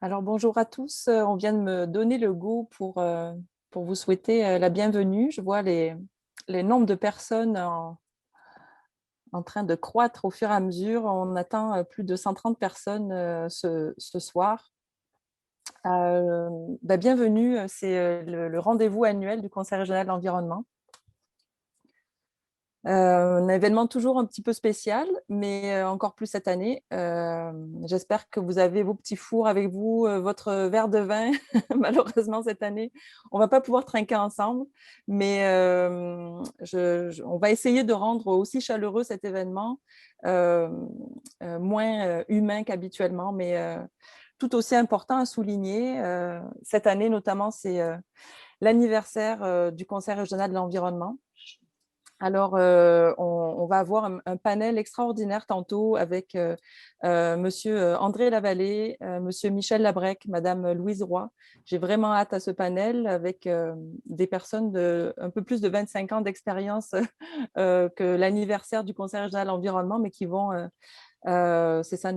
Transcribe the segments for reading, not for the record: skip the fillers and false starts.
Alors bonjour à tous, on vient de me donner le go pour vous souhaiter, la bienvenue. Je vois les nombres de personnes en train de croître au fur et à mesure. On atteint, plus de 130 personnes, ce soir. Bienvenue, c'est, le rendez-vous annuel du Conseil régional de l'environnement. Un événement toujours un petit peu spécial, mais encore plus cette année. J'espère que vous avez vos petits fours avec vous, votre verre de vin. Malheureusement, cette année, on ne va pas pouvoir trinquer ensemble, mais on va essayer de rendre aussi chaleureux cet événement, euh, moins humain qu'habituellement, mais tout aussi important à souligner. Cette année, notamment, c'est l'anniversaire du Conseil régional de l'environnement. Alors, on va avoir un panel extraordinaire tantôt avec Monsieur André Lavallée, Monsieur Michel Labrec, Madame Louise Roy. J'ai vraiment hâte à ce panel avec des personnes de un peu plus de 25 ans d'expérience que l'anniversaire du Conseil régional de l'environnement, mais qui vont, c'est ça,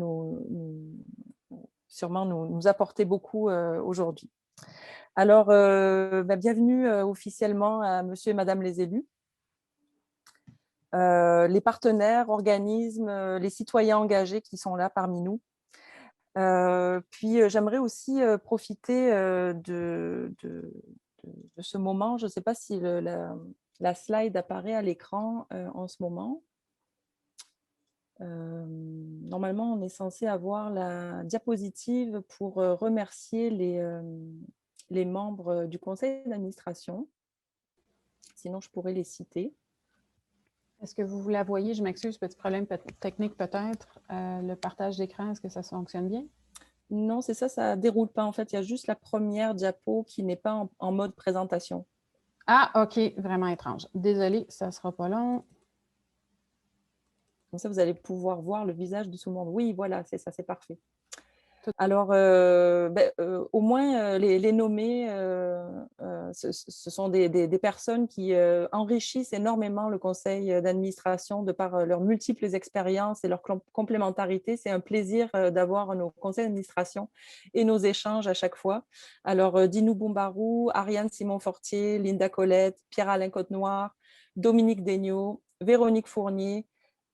sûrement nous apporter beaucoup aujourd'hui. Alors, bienvenue officiellement à Monsieur et Madame les élus. Les partenaires, organismes, les citoyens engagés qui sont là parmi nous. Puis j'aimerais aussi profiter de ce moment. Je ne sais pas si la slide apparaît à l'écran en ce moment. Normalement, on est censé avoir la diapositive pour remercier les membres du conseil d'administration. Sinon, je pourrais les citer. Est-ce que vous la voyez? Je m'excuse, petit problème technique peut-être. Le partage d'écran, est-ce que ça fonctionne bien? Non, c'est ça, ça ne déroule pas. En fait, il y a juste la première diapo qui n'est pas en mode présentation. Ah, OK, vraiment étrange. Désolée, ça ne sera pas long. Comme ça, vous allez pouvoir voir le visage de tout le monde. Oui, voilà, c'est ça, c'est parfait. Tout... Alors, au moins, les nommer, ce sont des personnes qui enrichissent énormément le conseil d'administration de par leurs multiples expériences et leur complémentarité. C'est un plaisir d'avoir nos conseils d'administration et nos échanges à chaque fois. Alors, Dinou Boumbarou, Ariane Simon-Fortier, Linda Colette, Pierre-Alain Côte-Noire, Dominique Daigneault, Véronique Fournier,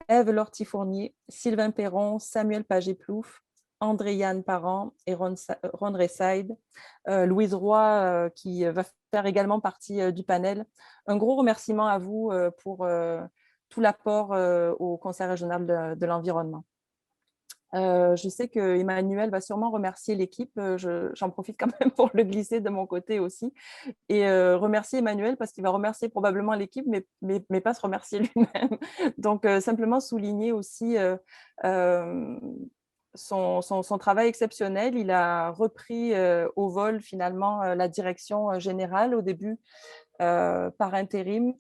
Ève Lortie-Fournier, Sylvain Perron, Samuel Pagé-Plouffe, André-Yann Parent et Ron Ressaide, Louise Roy qui va faire également partie du panel. Un gros remerciement à vous pour tout l'apport au Conseil régional de l'environnement. Je sais que Emmanuel va sûrement remercier l'équipe. J'en profite quand même pour le glisser de mon côté aussi. Et remercier Emmanuel parce qu'il va remercier probablement l'équipe, mais pas se remercier lui-même. Donc, simplement souligner aussi son travail exceptionnel. Il a repris au vol finalement la direction générale au début par intérim.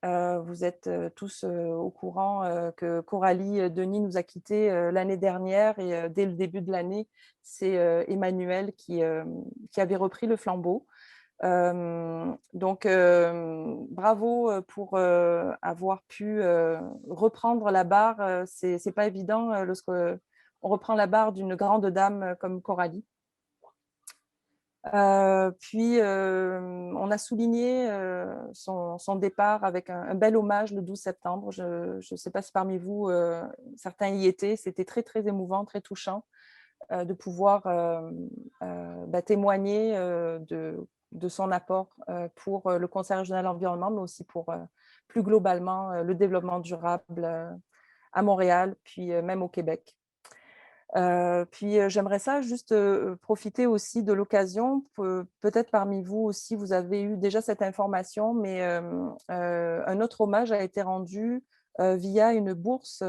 Vous êtes tous au courant que Coralie Denis nous a quittés l'année dernière et dès le début de l'année, c'est Emmanuel qui avait repris le flambeau. Donc, bravo pour avoir pu reprendre la barre. C'est pas évident lorsque on reprend la barre d'une grande dame comme Coralie. Puis, on a souligné son départ avec un bel hommage le 12 septembre. Je ne sais pas si parmi vous, certains y étaient. C'était très, très émouvant, très touchant de pouvoir témoigner de son apport pour le Conseil régional de l'environnement, mais aussi pour plus globalement le développement durable à Montréal, puis même au Québec. Puis j'aimerais ça juste profiter aussi de l'occasion, peut-être parmi vous aussi, vous avez eu déjà cette information, mais un autre hommage a été rendu via une bourse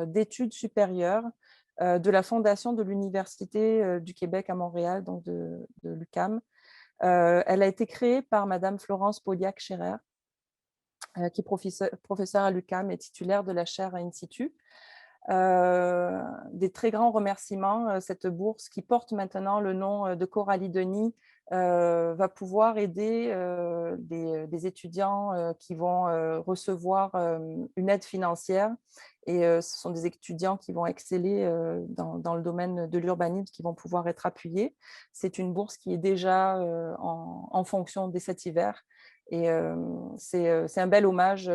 d'études supérieures de la Fondation de l'Université du Québec à Montréal, donc de l'UQAM. Elle a été créée par Madame Florence Pauliac-Scherer, qui est professeure à l'UQAM et titulaire de la chaire In situ. Des très grands remerciements. Cette bourse qui porte maintenant le nom de Coralie Denis va pouvoir aider des étudiants qui vont recevoir une aide financière. Et ce sont des étudiants qui vont exceller dans le domaine de l'urbanisme, qui vont pouvoir être appuyés. C'est une bourse qui est déjà en fonction dès cet hiver. Et c'est un bel hommage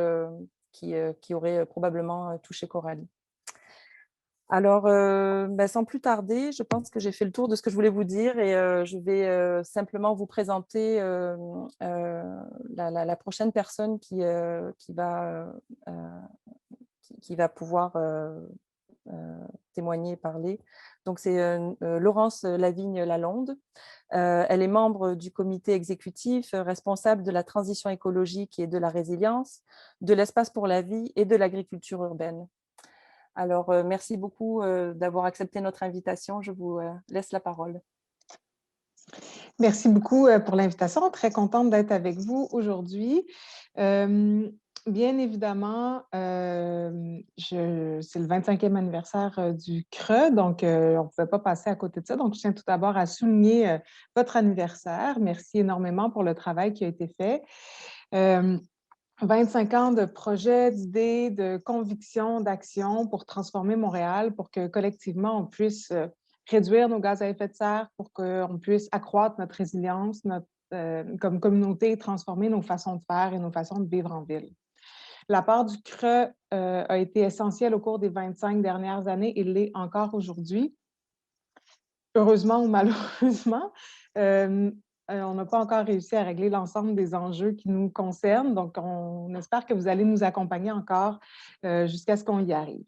qui aurait probablement touché Coralie. Alors, sans plus tarder, je pense que j'ai fait le tour de ce que je voulais vous dire et je vais simplement vous présenter la prochaine personne qui va pouvoir témoigner et parler. Donc, c'est Laurence Lavigne-Lalonde. Elle est membre du comité exécutif responsable de la transition écologique et de la résilience, de l'espace pour la vie et de l'agriculture urbaine. Alors, merci beaucoup d'avoir accepté notre invitation. Je vous laisse la parole. Merci beaucoup pour l'invitation. Très contente d'être avec vous aujourd'hui. Bien évidemment, c'est le 25e anniversaire du CRE, donc on ne pouvait pas passer à côté de ça. Donc, je tiens tout d'abord à souligner votre anniversaire. Merci énormément pour le travail qui a été fait. 25 ans de projets, d'idées, de convictions, d'actions pour transformer Montréal, pour que collectivement, on puisse réduire nos gaz à effet de serre, pour qu'on puisse accroître notre résilience comme communauté et transformer nos façons de faire et nos façons de vivre en ville. La part du CRE a été essentielle au cours des 25 dernières années et l'est encore aujourd'hui. Heureusement ou malheureusement, on n'a pas encore réussi à régler l'ensemble des enjeux qui nous concernent, donc on espère que vous allez nous accompagner encore jusqu'à ce qu'on y arrive.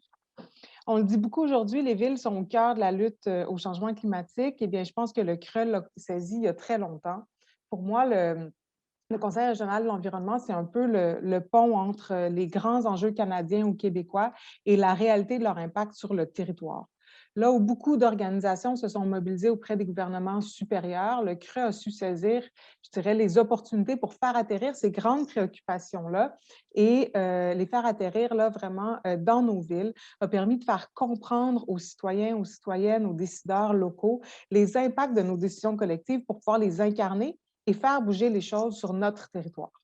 On le dit beaucoup aujourd'hui, les villes sont au cœur de la lutte au changement climatique. Eh bien, je pense que le CRE l'a saisi il y a très longtemps. Pour moi, le Conseil régional de l'environnement, c'est un peu le pont entre les grands enjeux canadiens ou québécois et la réalité de leur impact sur le territoire. Là où beaucoup d'organisations se sont mobilisées auprès des gouvernements supérieurs, le CRE a su saisir, je dirais, les opportunités pour faire atterrir ces grandes préoccupations-là et les faire atterrir là, vraiment dans nos villes, a permis de faire comprendre aux citoyens, aux citoyennes, aux décideurs locaux les impacts de nos décisions collectives pour pouvoir les incarner et faire bouger les choses sur notre territoire.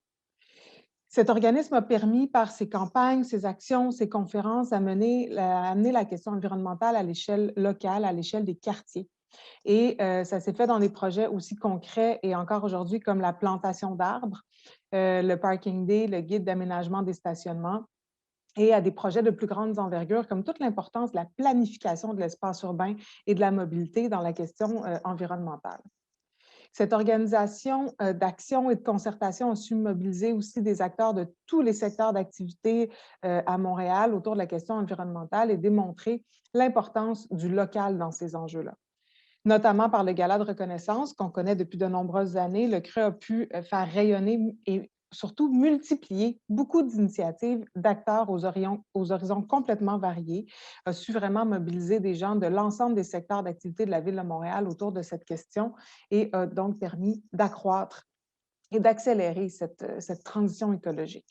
Cet organisme a permis, par ses campagnes, ses actions, ses conférences, amener la question environnementale à l'échelle locale, à l'échelle des quartiers. Et ça s'est fait dans des projets aussi concrets et encore aujourd'hui comme la plantation d'arbres, le Parking Day, le guide d'aménagement des stationnements, et à des projets de plus grande envergure, comme toute l'importance de la planification de l'espace urbain et de la mobilité dans la question environnementale. Cette organisation d'action et de concertation a su mobiliser aussi des acteurs de tous les secteurs d'activité à Montréal autour de la question environnementale et démontrer l'importance du local dans ces enjeux-là. Notamment par le gala de reconnaissance qu'on connaît depuis de nombreuses années, le CRE a pu faire rayonner et surtout multiplier beaucoup d'initiatives d'acteurs aux horizons complètement variés, a su vraiment mobiliser des gens de l'ensemble des secteurs d'activité de la Ville de Montréal autour de cette question et a donc permis d'accroître et d'accélérer cette transition écologique.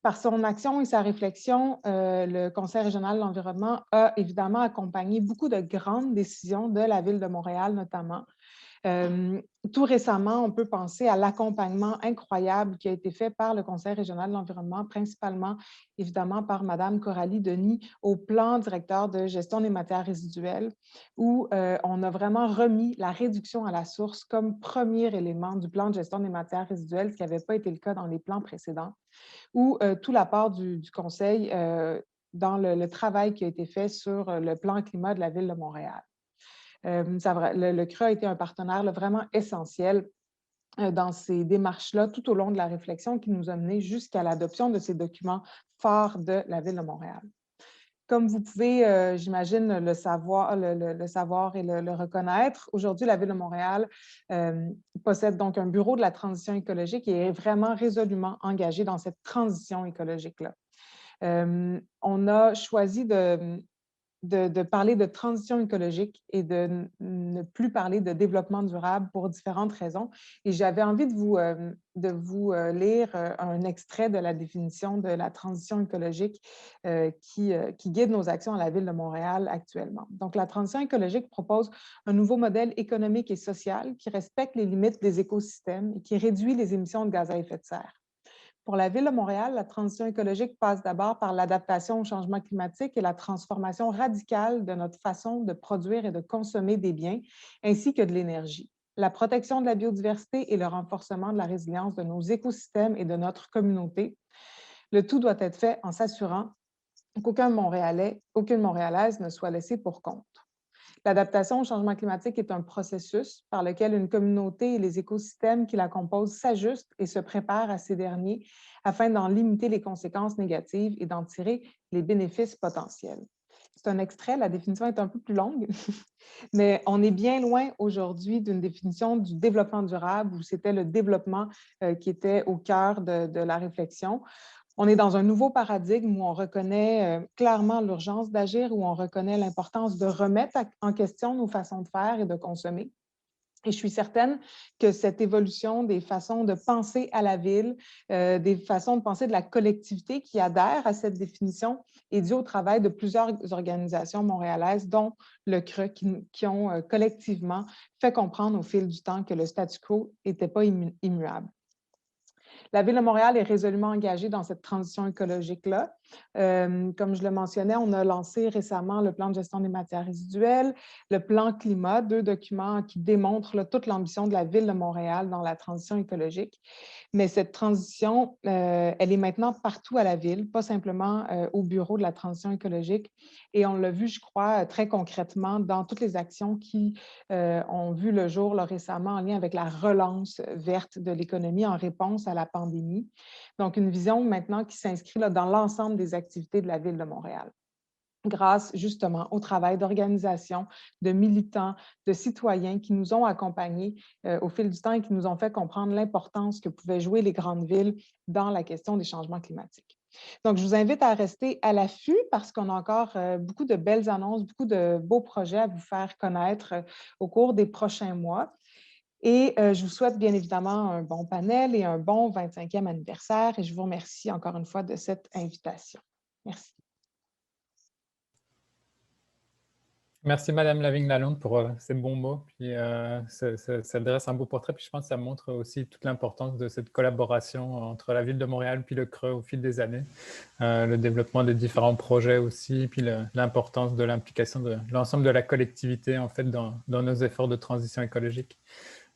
Par son action et sa réflexion, le Conseil régional de l'environnement a évidemment accompagné beaucoup de grandes décisions de la Ville de Montréal notamment. Tout récemment, on peut penser à l'accompagnement incroyable qui a été fait par le Conseil régional de l'environnement, principalement évidemment par Mme Coralie Denis au plan directeur de gestion des matières résiduelles, où on a vraiment remis la réduction à la source comme premier élément du plan de gestion des matières résiduelles, ce qui n'avait pas été le cas dans les plans précédents, ou tout l'apport du Conseil dans le travail qui a été fait sur le plan climat de la Ville de Montréal. Le CRE a été un partenaire là, vraiment essentiel dans ces démarches-là tout au long de la réflexion qui nous a menés jusqu'à l'adoption de ces documents forts de la Ville de Montréal. Comme vous pouvez, j'imagine, le savoir et le reconnaître, aujourd'hui, la Ville de Montréal possède donc un bureau de la transition écologique et est vraiment résolument engagé dans cette transition écologique-là. On a choisi de parler de transition écologique et de ne plus parler de développement durable pour différentes raisons. Et j'avais envie de vous lire un extrait de la définition de la transition écologique qui guide nos actions à la Ville de Montréal actuellement. Donc, la transition écologique propose un nouveau modèle économique et social qui respecte les limites des écosystèmes et qui réduit les émissions de gaz à effet de serre. Pour la Ville de Montréal, la transition écologique passe d'abord par l'adaptation au changement climatique et la transformation radicale de notre façon de produire et de consommer des biens, ainsi que de l'énergie. La protection de la biodiversité et le renforcement de la résilience de nos écosystèmes et de notre communauté. Le tout doit être fait en s'assurant qu'aucun Montréalais, aucune Montréalaise ne soit laissé pour compte. L'adaptation au changement climatique est un processus par lequel une communauté et les écosystèmes qui la composent s'ajustent et se préparent à ces derniers afin d'en limiter les conséquences négatives et d'en tirer les bénéfices potentiels. C'est un extrait, la définition est un peu plus longue, mais on est bien loin aujourd'hui d'une définition du développement durable où c'était le développement qui était au cœur de la réflexion. On est dans un nouveau paradigme où on reconnaît clairement l'urgence d'agir, où on reconnaît l'importance de remettre en question nos façons de faire et de consommer. Et je suis certaine que cette évolution des façons de penser à la ville, des façons de penser de la collectivité qui adhère à cette définition est due au travail de plusieurs organisations montréalaises, dont le CRE, qui ont collectivement fait comprendre au fil du temps que le statu quo n'était pas immuable. La Ville de Montréal est résolument engagée dans cette transition écologique-là. Comme je le mentionnais, on a lancé récemment le plan de gestion des matières résiduelles, le plan climat, 2 documents qui démontrent là, toute l'ambition de la Ville de Montréal dans la transition écologique. Mais cette transition, elle est maintenant partout à la Ville, pas simplement au bureau de la transition écologique. Et on l'a vu, je crois, très concrètement dans toutes les actions qui ont vu le jour là, récemment en lien avec la relance verte de l'économie en réponse à la pandémie. Donc, une vision maintenant qui s'inscrit dans l'ensemble des activités de la Ville de Montréal, grâce justement au travail d'organisation, de militants, de citoyens qui nous ont accompagnés au fil du temps et qui nous ont fait comprendre l'importance que pouvaient jouer les grandes villes dans la question des changements climatiques. Donc, je vous invite à rester à l'affût parce qu'on a encore beaucoup de belles annonces, beaucoup de beaux projets à vous faire connaître au cours des prochains mois. Et je vous souhaite bien évidemment un bon panel et un bon 25e anniversaire. Et je vous remercie encore une fois de cette invitation. Merci. Merci Madame Lavigne-Lalonde pour ces bons mots. Puis, ça dresse un beau portrait. Puis je pense que ça montre aussi toute l'importance de cette collaboration entre la Ville de Montréal puis le CRE au fil des années. Le développement des différents projets aussi, puis l'importance de l'implication de l'ensemble de la collectivité en fait dans nos efforts de transition écologique.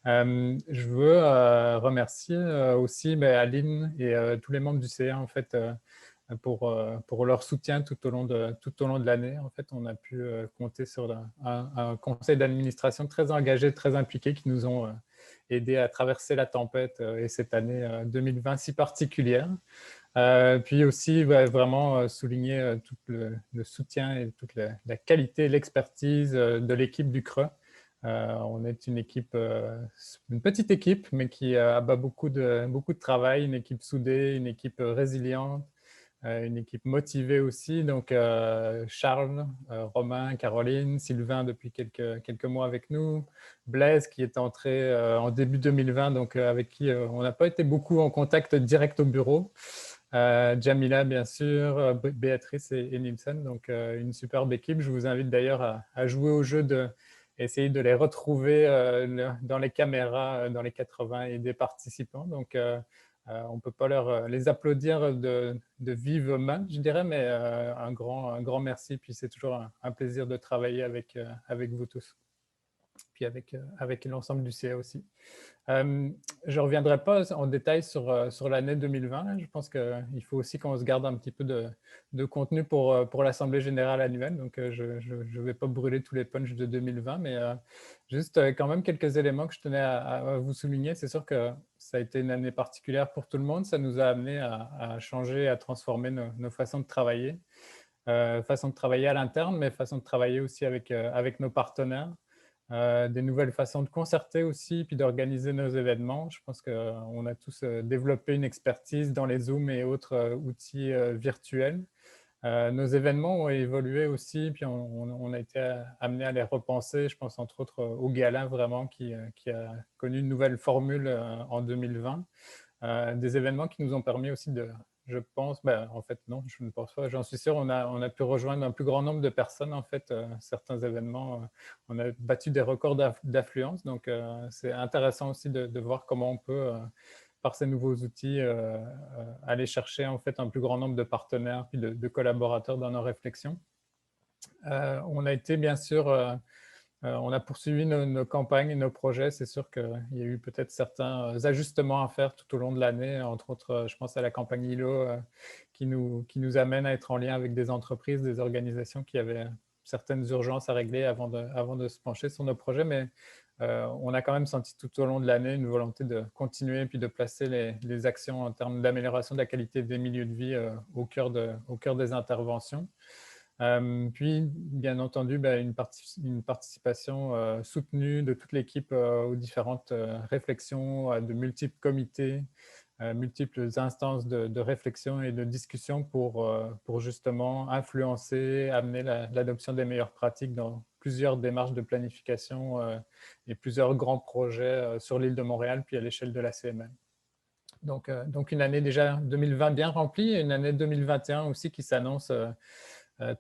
Je veux remercier aussi Aline et tous les membres du CA en fait pour leur soutien tout au long de l'année. En fait, on a pu compter sur un conseil d'administration très engagé, très impliqué qui nous ont aidés à traverser la tempête et cette année 2020 si particulière. Puis aussi vraiment souligner tout le soutien et toute la qualité et l'expertise de l'équipe du CRE. On est une équipe, une petite équipe, mais qui abat beaucoup de travail, une équipe soudée, une équipe résiliente, une équipe motivée aussi. Donc, Charles, Romain, Caroline, Sylvain depuis quelques mois avec nous, Blaise qui est entré en début 2020, donc avec qui on n'a pas été beaucoup en contact direct au bureau. Jamila, bien sûr, Béatrice et Nilsen, donc une superbe équipe. Je vous invite d'ailleurs à jouer au jeu essayer de les retrouver dans les caméras, dans les 80 et des participants. Donc, on ne peut pas les applaudir de vive main, je dirais, mais un grand merci. Puis c'est toujours un plaisir de travailler avec vous tous, puis avec l'ensemble du CA aussi. Je ne reviendrai pas en détail sur l'année 2020. Je pense qu'il faut aussi qu'on se garde un petit peu de contenu pour l'Assemblée générale annuelle. Donc, je ne vais pas brûler tous les punchs de 2020, mais juste quand même quelques éléments que je tenais à vous souligner. C'est sûr que ça a été une année particulière pour tout le monde. Ça nous a amené à changer, à transformer nos façons de travailler. Façon de travailler à l'interne, mais façon de travailler aussi avec nos partenaires. Des nouvelles façons de concerter aussi, puis d'organiser nos événements. Je pense qu'on a tous développé une expertise dans les Zooms et autres outils virtuels. Nos événements ont évolué aussi, puis on a été amené à les repenser. Je pense entre autres au Gala vraiment qui a connu une nouvelle formule en 2020. Des événements qui nous ont permis aussi je pense, en fait non, je ne pense pas, j'en suis sûr, on a pu rejoindre un plus grand nombre de personnes en fait. Certains événements, on a battu des records d'affluence, donc c'est intéressant aussi de voir comment on peut par ces nouveaux outils, aller chercher en fait un plus grand nombre de partenaires puis de collaborateurs dans nos réflexions. On a été bien sûr, on a poursuivi nos campagnes et nos projets. C'est sûr qu'il y a eu peut-être certains ajustements à faire tout au long de l'année, entre autres, je pense à la campagne ILO qui nous amène à être en lien avec des entreprises, des organisations qui avaient certaines urgences à régler avant de se pencher sur nos projets, mais on a quand même senti tout au long de l'année une volonté de continuer et puis de placer les actions en termes d'amélioration de la qualité des milieux de vie au cœur des interventions. Puis, bien entendu, une participation soutenue de toute l'équipe aux différentes réflexions, à de multiples comités, multiples instances de réflexion et de discussion pour justement influencer, amener l'adoption des meilleures pratiques dans plusieurs démarches de planification et plusieurs grands projets sur l'île de Montréal, puis à l'échelle de la CMM. Donc une année déjà 2020 bien remplie et une année 2021 aussi qui s'annonce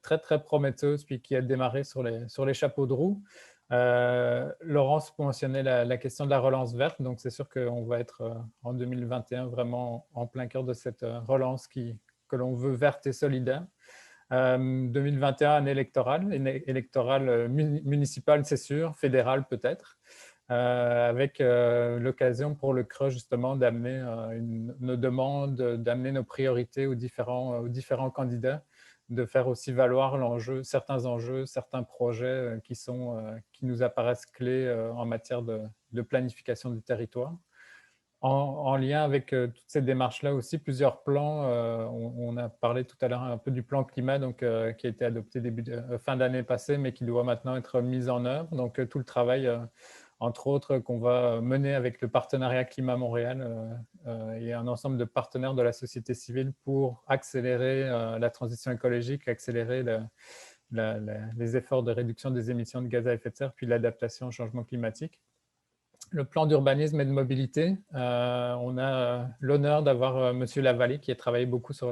très, très prometteuse, puis qui a démarré sur les chapeaux de roue. Laurence mentionnait la question de la relance verte, donc c'est sûr qu'on va être en 2021 vraiment en plein cœur de cette relance que l'on veut verte et solidaire. 2021, année électorale municipale, c'est sûr, fédérale peut-être, avec l'occasion pour le CRE justement d'amener nos demandes, d'amener nos priorités aux différents candidats, de faire aussi valoir certains enjeux, certains projets qui nous apparaissent clés en matière de planification du territoire. En lien avec toutes ces démarches-là aussi, plusieurs plans. On a parlé tout à l'heure un peu du plan climat qui a été adopté fin d'année passée, mais qui doit maintenant être mis en œuvre. Donc tout le travail, entre autres, qu'on va mener avec le partenariat Climat Montréal et un ensemble de partenaires de la société civile pour accélérer la transition écologique, accélérer les efforts de réduction des émissions de gaz à effet de serre, puis l'adaptation au changement climatique. Le plan d'urbanisme et de mobilité, on a l'honneur d'avoir M. Lavallée qui a travaillé beaucoup sur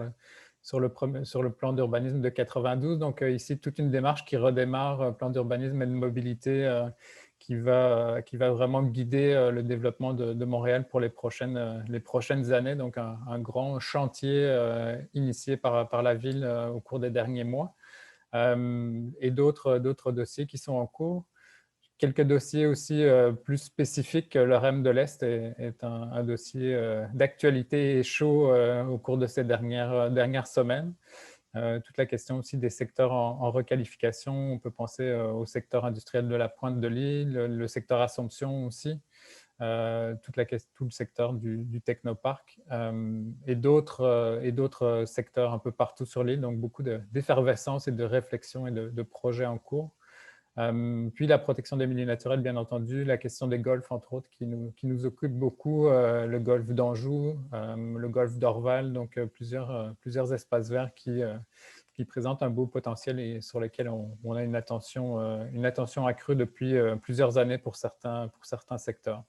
le plan d'urbanisme de 92. Donc ici, toute une démarche qui redémarre, plan d'urbanisme et de mobilité, qui va vraiment guider le développement de Montréal pour les prochaines années. Donc un grand chantier initié par la ville au cours des derniers mois, et d'autres dossiers qui sont en cours. Quelques dossiers aussi plus spécifiques. Le REM de l'Est est un dossier d'actualité et chaud au cours de ces dernières semaines. Toute la question aussi des secteurs en requalification. On peut penser au secteur industriel de la Pointe de l'île, le secteur Assomption aussi, tout le secteur du technoparc et d'autres secteurs un peu partout sur l'île. Donc beaucoup d'effervescence et de réflexion et de projets en cours. Puis la protection des milieux naturels, bien entendu, la question des golfs, entre autres, qui nous occupe beaucoup, le golfe d'Anjou, le golfe d'Orval, donc plusieurs espaces verts qui présentent un beau potentiel et sur lesquels on a une attention accrue depuis plusieurs années pour certains secteurs.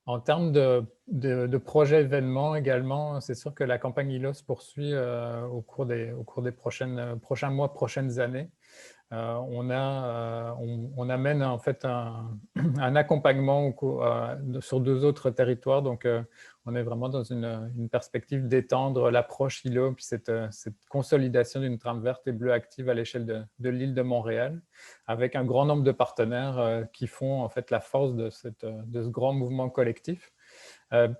En termes de projets événements également, c'est sûr que la campagne ILO se poursuit au cours des prochains mois, prochaines années. On amène en fait un accompagnement sur 2 autres territoires. Donc, on est vraiment dans une perspective d'étendre l'approche ILO, puis cette consolidation d'une trame verte et bleue active à l'échelle de l'île de Montréal, avec un grand nombre de partenaires qui font en fait la force de ce grand mouvement collectif.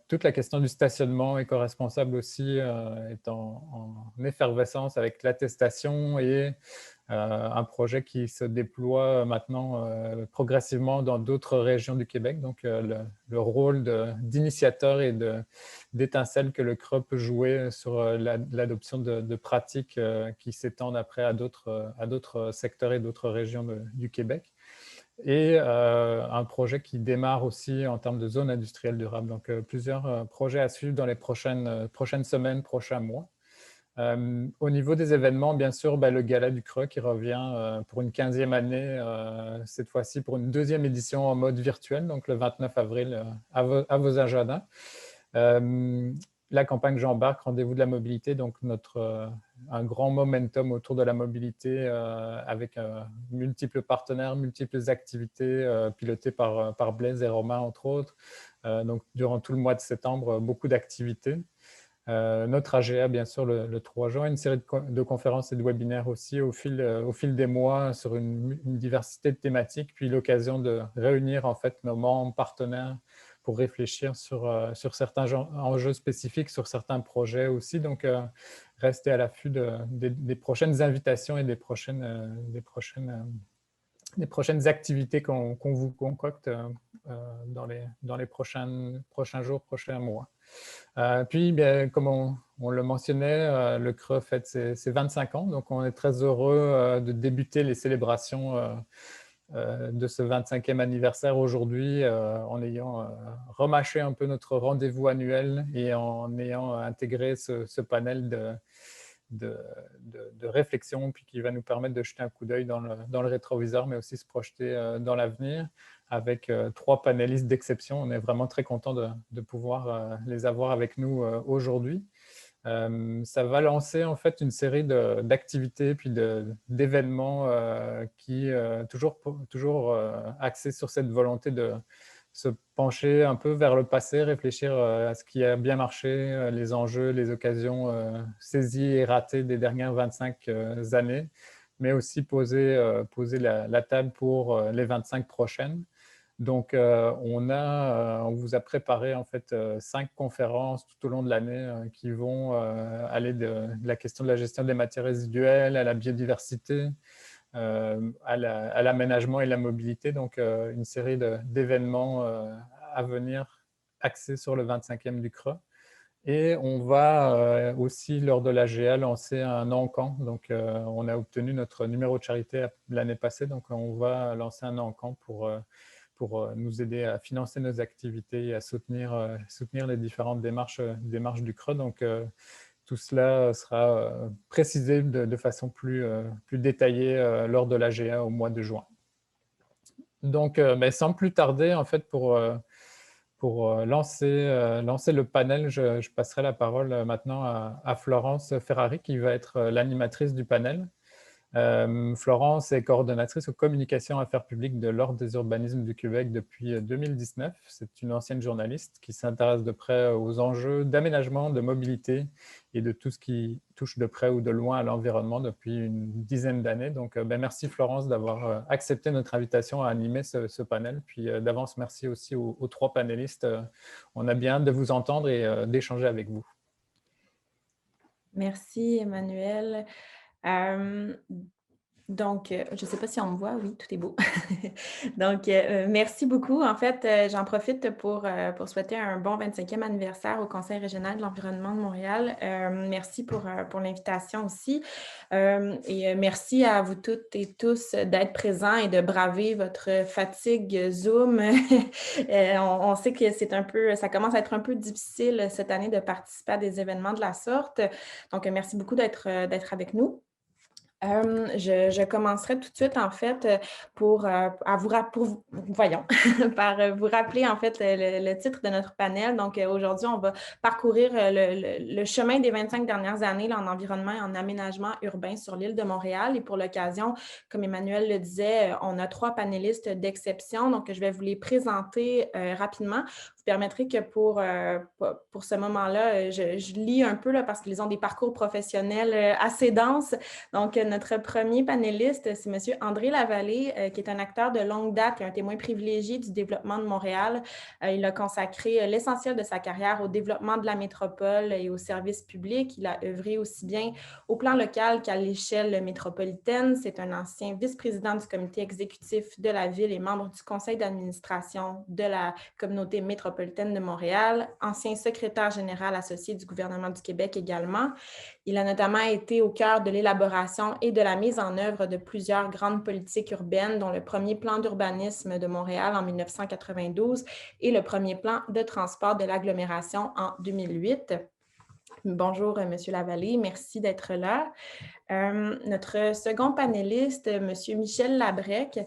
Toute la question du stationnement éco-responsable aussi est en effervescence avec l'attestation et un projet qui se déploie maintenant progressivement dans d'autres régions du Québec. Donc, le rôle d'initiateur et d'étincelle que le CRE peut jouer sur l'adoption de pratiques qui s'étendent après à d'autres secteurs et d'autres régions du Québec. Et un projet qui démarre aussi en termes de zone industrielle durable. Donc, plusieurs projets à suivre dans les prochaines semaines, prochains mois. Au niveau des événements, bien sûr, le Gala du Creux qui revient pour une 15e année, cette fois-ci pour une 2e édition en mode virtuel, donc le 29 avril à vos agendas. La campagne J'embarque, rendez-vous de la mobilité, donc un grand momentum autour de la mobilité avec multiples partenaires, multiples activités pilotées par Blaise et Romain, entre autres. Donc, durant tout le mois de septembre, beaucoup d'activités. Notre AGA, bien sûr, le 3 juin, une série de conférences et de webinaires aussi au fil des mois sur une diversité de thématiques, puis l'occasion de réunir en fait nos membres partenaires pour réfléchir sur certains enjeux spécifiques, sur certains projets aussi. Donc, restez à l'affût des prochaines invitations et des prochaines activités qu'on vous concocte dans les prochains jours, prochains mois. Puis, bien, comme on le mentionnait, le Creux fête ses 25 ans, donc on est très heureux de débuter les célébrations de ce 25e anniversaire aujourd'hui en ayant remâché un peu notre rendez-vous annuel et en ayant intégré ce panel de réflexion, puis qui va nous permettre de jeter un coup d'œil dans le rétroviseur, mais aussi se projeter dans l'avenir avec 3 panélistes d'exception. On est vraiment très content de pouvoir les avoir avec nous aujourd'hui. Ça va lancer en fait une série d'activités puis d'événements qui toujours axés sur cette volonté de se pencher un peu vers le passé, réfléchir à ce qui a bien marché, les enjeux, les occasions saisies et ratées des dernières 25 années, mais aussi poser la table pour les 25 prochaines. Donc, on vous a préparé en fait 5 conférences tout au long de l'année qui vont aller de la question de la gestion des matières résiduelles à la biodiversité, à l'aménagement et la mobilité. Donc, une série d'événements à venir axés sur le 25e du Creux. Et on va aussi, lors de l'AGA, lancer un encan. Donc, on a obtenu notre numéro de charité l'année passée. Donc, on va lancer un encan pour nous aider à financer nos activités et à soutenir les différentes démarches du Creux. Donc, tout cela sera précisé de façon plus détaillée lors de l'AGA au mois de juin. Donc, sans plus tarder, en fait, pour lancer le panel, je passerai la parole maintenant à Florence Ferrari, qui va être l'animatrice du panel. Florence est coordonnatrice aux communications affaires publiques de l'Ordre des urbanismes du Québec depuis 2019. C'est une ancienne journaliste qui s'intéresse de près aux enjeux d'aménagement, de mobilité et de tout ce qui touche de près ou de loin à l'environnement depuis une dizaine d'années. Donc, merci Florence d'avoir accepté notre invitation à animer ce panel. Puis d'avance, merci aussi aux 3 panélistes. On a bien hâte de vous entendre et d'échanger avec vous. Merci Emmanuel. Donc, je ne sais pas si on me voit. Oui, tout est beau. Donc, merci beaucoup. En fait, j'en profite pour souhaiter un bon 25e anniversaire au Conseil régional de l'environnement de Montréal. Merci pour l'invitation aussi. Et merci à vous toutes et tous d'être présents et de braver votre fatigue Zoom. On sait que ça commence à être un peu difficile cette année de participer à des événements de la sorte. Donc, merci beaucoup d'être avec nous. Je commencerai tout de suite, en fait, par vous rappeler, en fait, le titre de notre panel. Donc, aujourd'hui, on va parcourir le chemin des 25 dernières années là, en environnement et en aménagement urbain sur l'île de Montréal. Et pour l'occasion, comme Emmanuel le disait, on a 3 panélistes d'exception. Donc, je vais vous les présenter rapidement. Vous permettrez que pour ce moment-là, je lis un peu là, parce qu'ils ont des parcours professionnels assez denses. Donc, notre premier panéliste, c'est M. André Lavallée, qui est un acteur de longue date et un témoin privilégié du développement de Montréal. Il a consacré l'essentiel de sa carrière au développement de la métropole et aux services publics. Il a œuvré aussi bien au plan local qu'à l'échelle métropolitaine. C'est un ancien vice-président du comité exécutif de la ville et membre du conseil d'administration de la communauté métropolitaine de Montréal, ancien secrétaire général associé du gouvernement du Québec également. Il a notamment été au cœur de l'élaboration et de la mise en œuvre de plusieurs grandes politiques urbaines, dont le premier plan d'urbanisme de Montréal en 1992 et le premier plan de transport de l'agglomération en 2008. Bonjour, Monsieur Lavallée, merci d'être là. Notre second panéliste, M. Michel Labrec,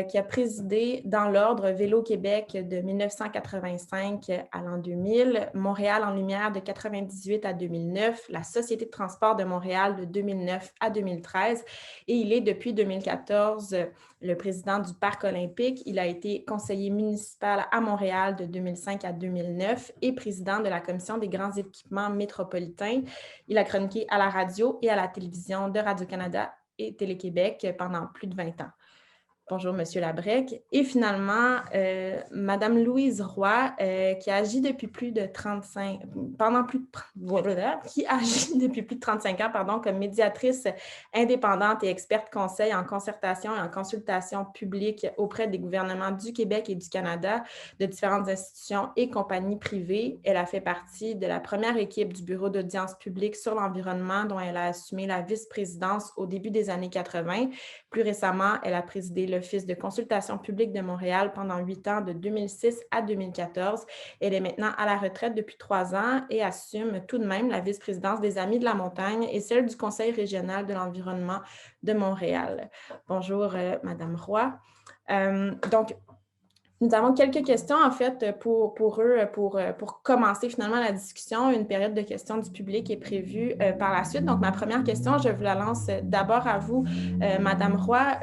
qui a présidé dans l'ordre Vélo Québec de 1985 à l'an 2000, Montréal en lumière de 1998 à 2009, la Société de transport de Montréal de 2009 à 2013, et il est depuis 2014 le président du Parc olympique. Il a été conseiller municipal à Montréal de 2005 à 2009 et président de la Commission des grands équipements métropolitains. Il a chroniqué à la radio et à la télévision de Radio-Canada et Télé-Québec pendant plus de 20 ans. Bonjour, Monsieur Labrec. Et finalement, Madame Louise Roy, qui agit depuis plus de 35 ans, comme médiatrice indépendante et experte conseil en concertation et en consultation publique auprès des gouvernements du Québec et du Canada, de différentes institutions et compagnies privées. Elle a fait partie de la première équipe du Bureau d'audience publique sur l'environnement, dont elle a assumé la vice-présidence au début des années 80. Plus récemment, elle a présidé l'Office de consultation publique de Montréal pendant 8 ans, de 2006 à 2014. Elle est maintenant à la retraite depuis 3 ans et assume tout de même la vice-présidence des Amis de la montagne et celle du Conseil régional de l'environnement de Montréal. Bonjour, Madame Roy. Donc, nous avons quelques questions, en fait, pour eux, pour commencer finalement la discussion. Une période de questions du public est prévue par la suite. Donc, ma première question, je vous la lance d'abord à vous, Madame Roy.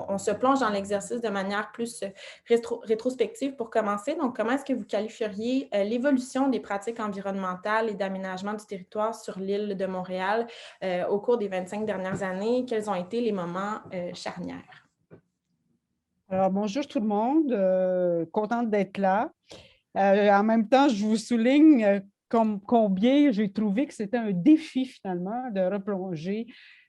On se plonge dans l'exercice de manière plus rétrospective pour commencer. Donc, comment est-ce que vous qualifieriez l'évolution des pratiques environnementales et d'aménagement du territoire sur l'île de Montréal au cours des 25 dernières années? Quels ont été les moments charnières? Alors, bonjour tout le monde, contente d'être là. En même temps, je vous souligne combien j'ai trouvé que c'était un défi finalement de replonger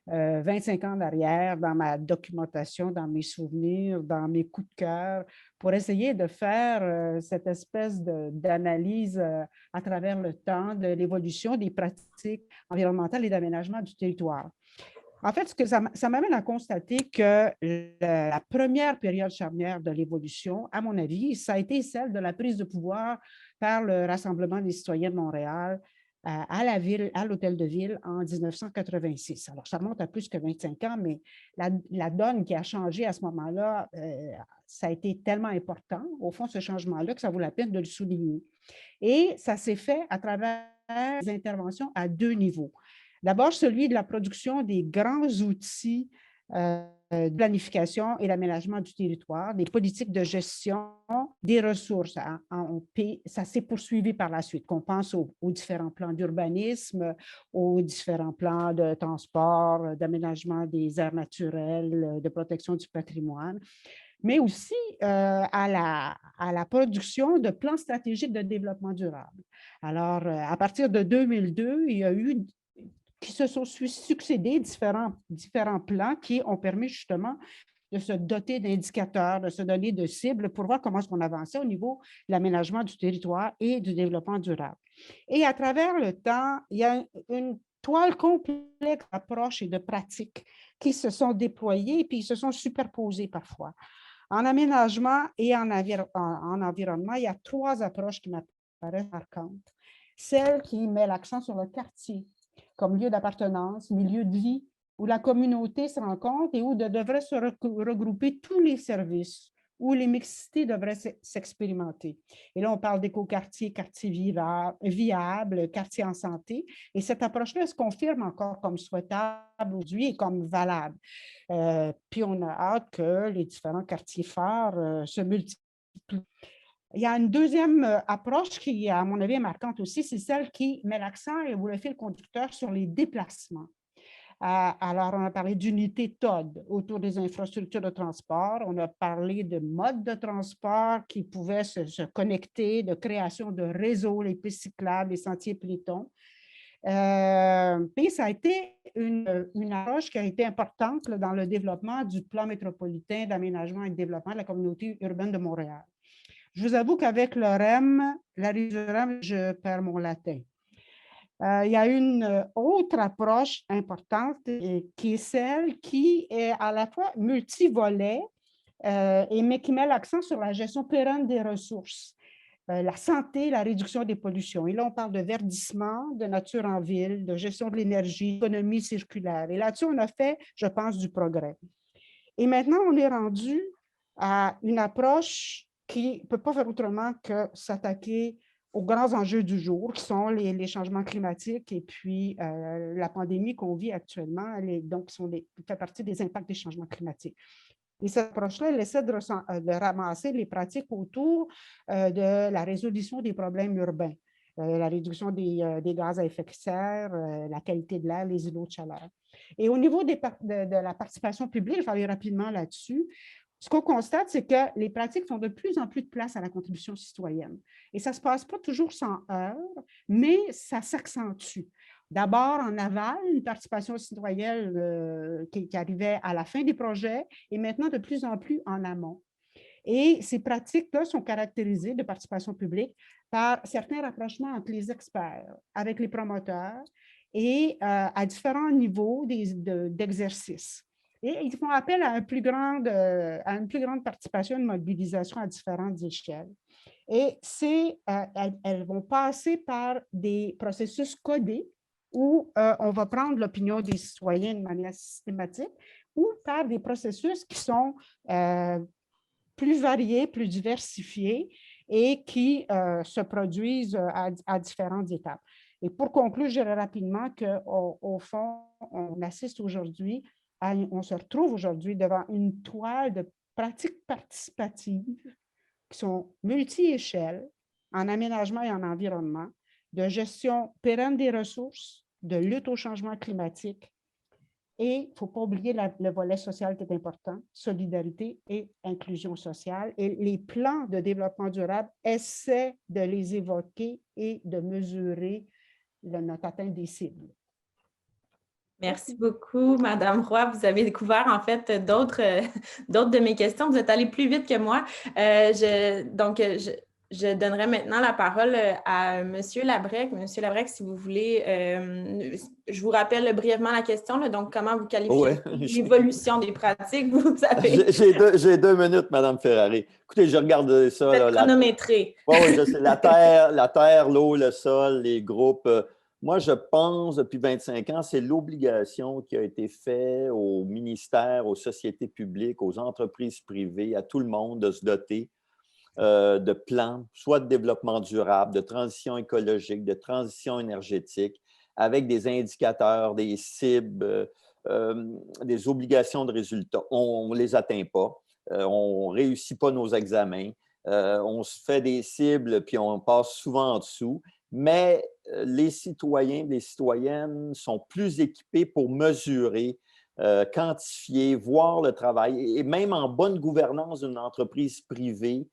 25 ans en arrière dans ma documentation, dans mes souvenirs, dans mes coups de cœur, pour essayer de faire cette espèce d'analyse à travers le temps de l'évolution des pratiques environnementales et d'aménagement du territoire. En fait, ça m'amène à constater que la première période charnière de l'évolution, à mon avis, ça a été celle de la prise de pouvoir par le Rassemblement des citoyens de Montréal à l'Hôtel de Ville en 1986. Alors, ça remonte à plus que 25 ans, mais la donne qui a changé à ce moment-là, ça a été tellement important, au fond, ce changement-là, que ça vaut la peine de le souligner. Et ça s'est fait à travers des interventions à 2 niveaux. D'abord, celui de la production des grands outils de planification et d'aménagement du territoire, des politiques de gestion des ressources. Ça s'est poursuivi par la suite, qu'on pense aux différents plans d'urbanisme, aux différents plans de transport, d'aménagement des aires naturelles, de protection du patrimoine, mais aussi à la production de plans stratégiques de développement durable. Alors, à partir de 2002, il y a eu qui se sont succédés différents plans qui ont permis justement de se doter d'indicateurs, de se donner de cibles pour voir comment est-ce qu'on avançait au niveau de l'aménagement du territoire et du développement durable. Et à travers le temps, il y a une toile complexe d'approches et de pratiques qui se sont déployées et puis se sont superposées parfois. En aménagement et en environnement, il y a 3 approches qui m'apparaissent marquantes. Celle qui met l'accent sur le quartier comme lieu d'appartenance, milieu de vie, où la communauté se rencontre et où devraient se regrouper tous les services, où les mixités devraient s'expérimenter. Et là, on parle d'écoquartier, quartier viable, quartier en santé. Et cette approche-là se confirme encore comme souhaitable aujourd'hui et comme valable. Puis on a hâte que les différents quartiers phares se multiplient. Il y a une deuxième approche qui, à mon avis, est marquante aussi, c'est celle qui met l'accent et vous le fil conducteur sur les déplacements. Alors, on a parlé d'unités TOD autour des infrastructures de transport. On a parlé de modes de transport qui pouvaient se connecter, de création de réseaux, les pistes cyclables, les sentiers piétons. Puis ça a été une approche qui a été importante dans le développement du plan métropolitain d'aménagement et de développement de la communauté urbaine de Montréal. Je vous avoue qu'avec le REM, l'arrivée du REM, je perds mon latin. Il y a une autre approche importante qui est celle qui est à la fois multivolet, mais qui met l'accent sur la gestion pérenne des ressources. la santé, la réduction des pollutions. Et là, on parle de verdissement, de nature en ville, de gestion de l'énergie, économie circulaire. Et là-dessus, on a fait, je pense, du progrès. Et maintenant, on est rendu à une approche qui ne peut pas faire autrement que s'attaquer aux grands enjeux du jour, qui sont les changements climatiques et puis la pandémie qu'on vit actuellement, donc fait partie des impacts des changements climatiques. Et cette approche-là, elle essaie de ramasser les pratiques autour de la résolution des problèmes urbains, la réduction des gaz à effet de serre, la qualité de l'air, les îlots de chaleur. Et au niveau de la participation publique, je vais aller rapidement là-dessus. Ce qu'on constate, c'est que les pratiques font de plus en plus de place à la contribution citoyenne. Et ça ne se passe pas toujours sans heurts, mais ça s'accentue. D'abord, en aval, une participation citoyenne qui arrivait à la fin des projets et maintenant de plus en plus en amont. Et ces pratiques-là sont caractérisées de participation publique par certains rapprochements entre les experts, avec les promoteurs et à différents niveaux d'exercice. Et ils font appel à une plus grande participation, une mobilisation à différentes échelles. Et elles vont passer par des processus codés où on va prendre l'opinion des citoyens de manière systématique ou par des processus qui sont plus variés, plus diversifiés et qui se produisent à différentes étapes. Et pour conclure, je dirais rapidement qu'au fond, on se retrouve aujourd'hui devant une toile de pratiques participatives qui sont multi-échelles en aménagement et en environnement, de gestion pérenne des ressources, de lutte au changement climatique. Et il ne faut pas oublier le volet social qui est important, solidarité et inclusion sociale. Et les plans de développement durable essaient de les évoquer et de mesurer notre atteinte des cibles. Merci beaucoup, Madame Roy. Vous avez découvert en fait d'autres de mes questions. Vous êtes allée plus vite que moi. Je donnerai maintenant la parole à Monsieur Labrec. Monsieur Labrec, si vous voulez, je vous rappelle brièvement la question. Là, donc, comment vous qualifiez l'évolution des pratiques? Vous savez. J'ai 2 minutes, Madame Ferrari. Écoutez, je regarde ça. Vous êtes chronométré. Oui, je sais. La terre, l'eau, le sol, les groupes. Moi, je pense, depuis 25 ans, c'est l'obligation qui a été faite aux ministères, aux sociétés publiques, aux entreprises privées, à tout le monde de se doter de plans, soit de développement durable, de transition écologique, de transition énergétique, avec des indicateurs, des cibles, des obligations de résultats. On ne les atteint pas, on ne réussit pas nos examens, on se fait des cibles puis on passe souvent en dessous, mais les citoyens, les citoyennes sont plus équipés pour mesurer, quantifier, voir le travail. Et même en bonne gouvernance d'une entreprise privée,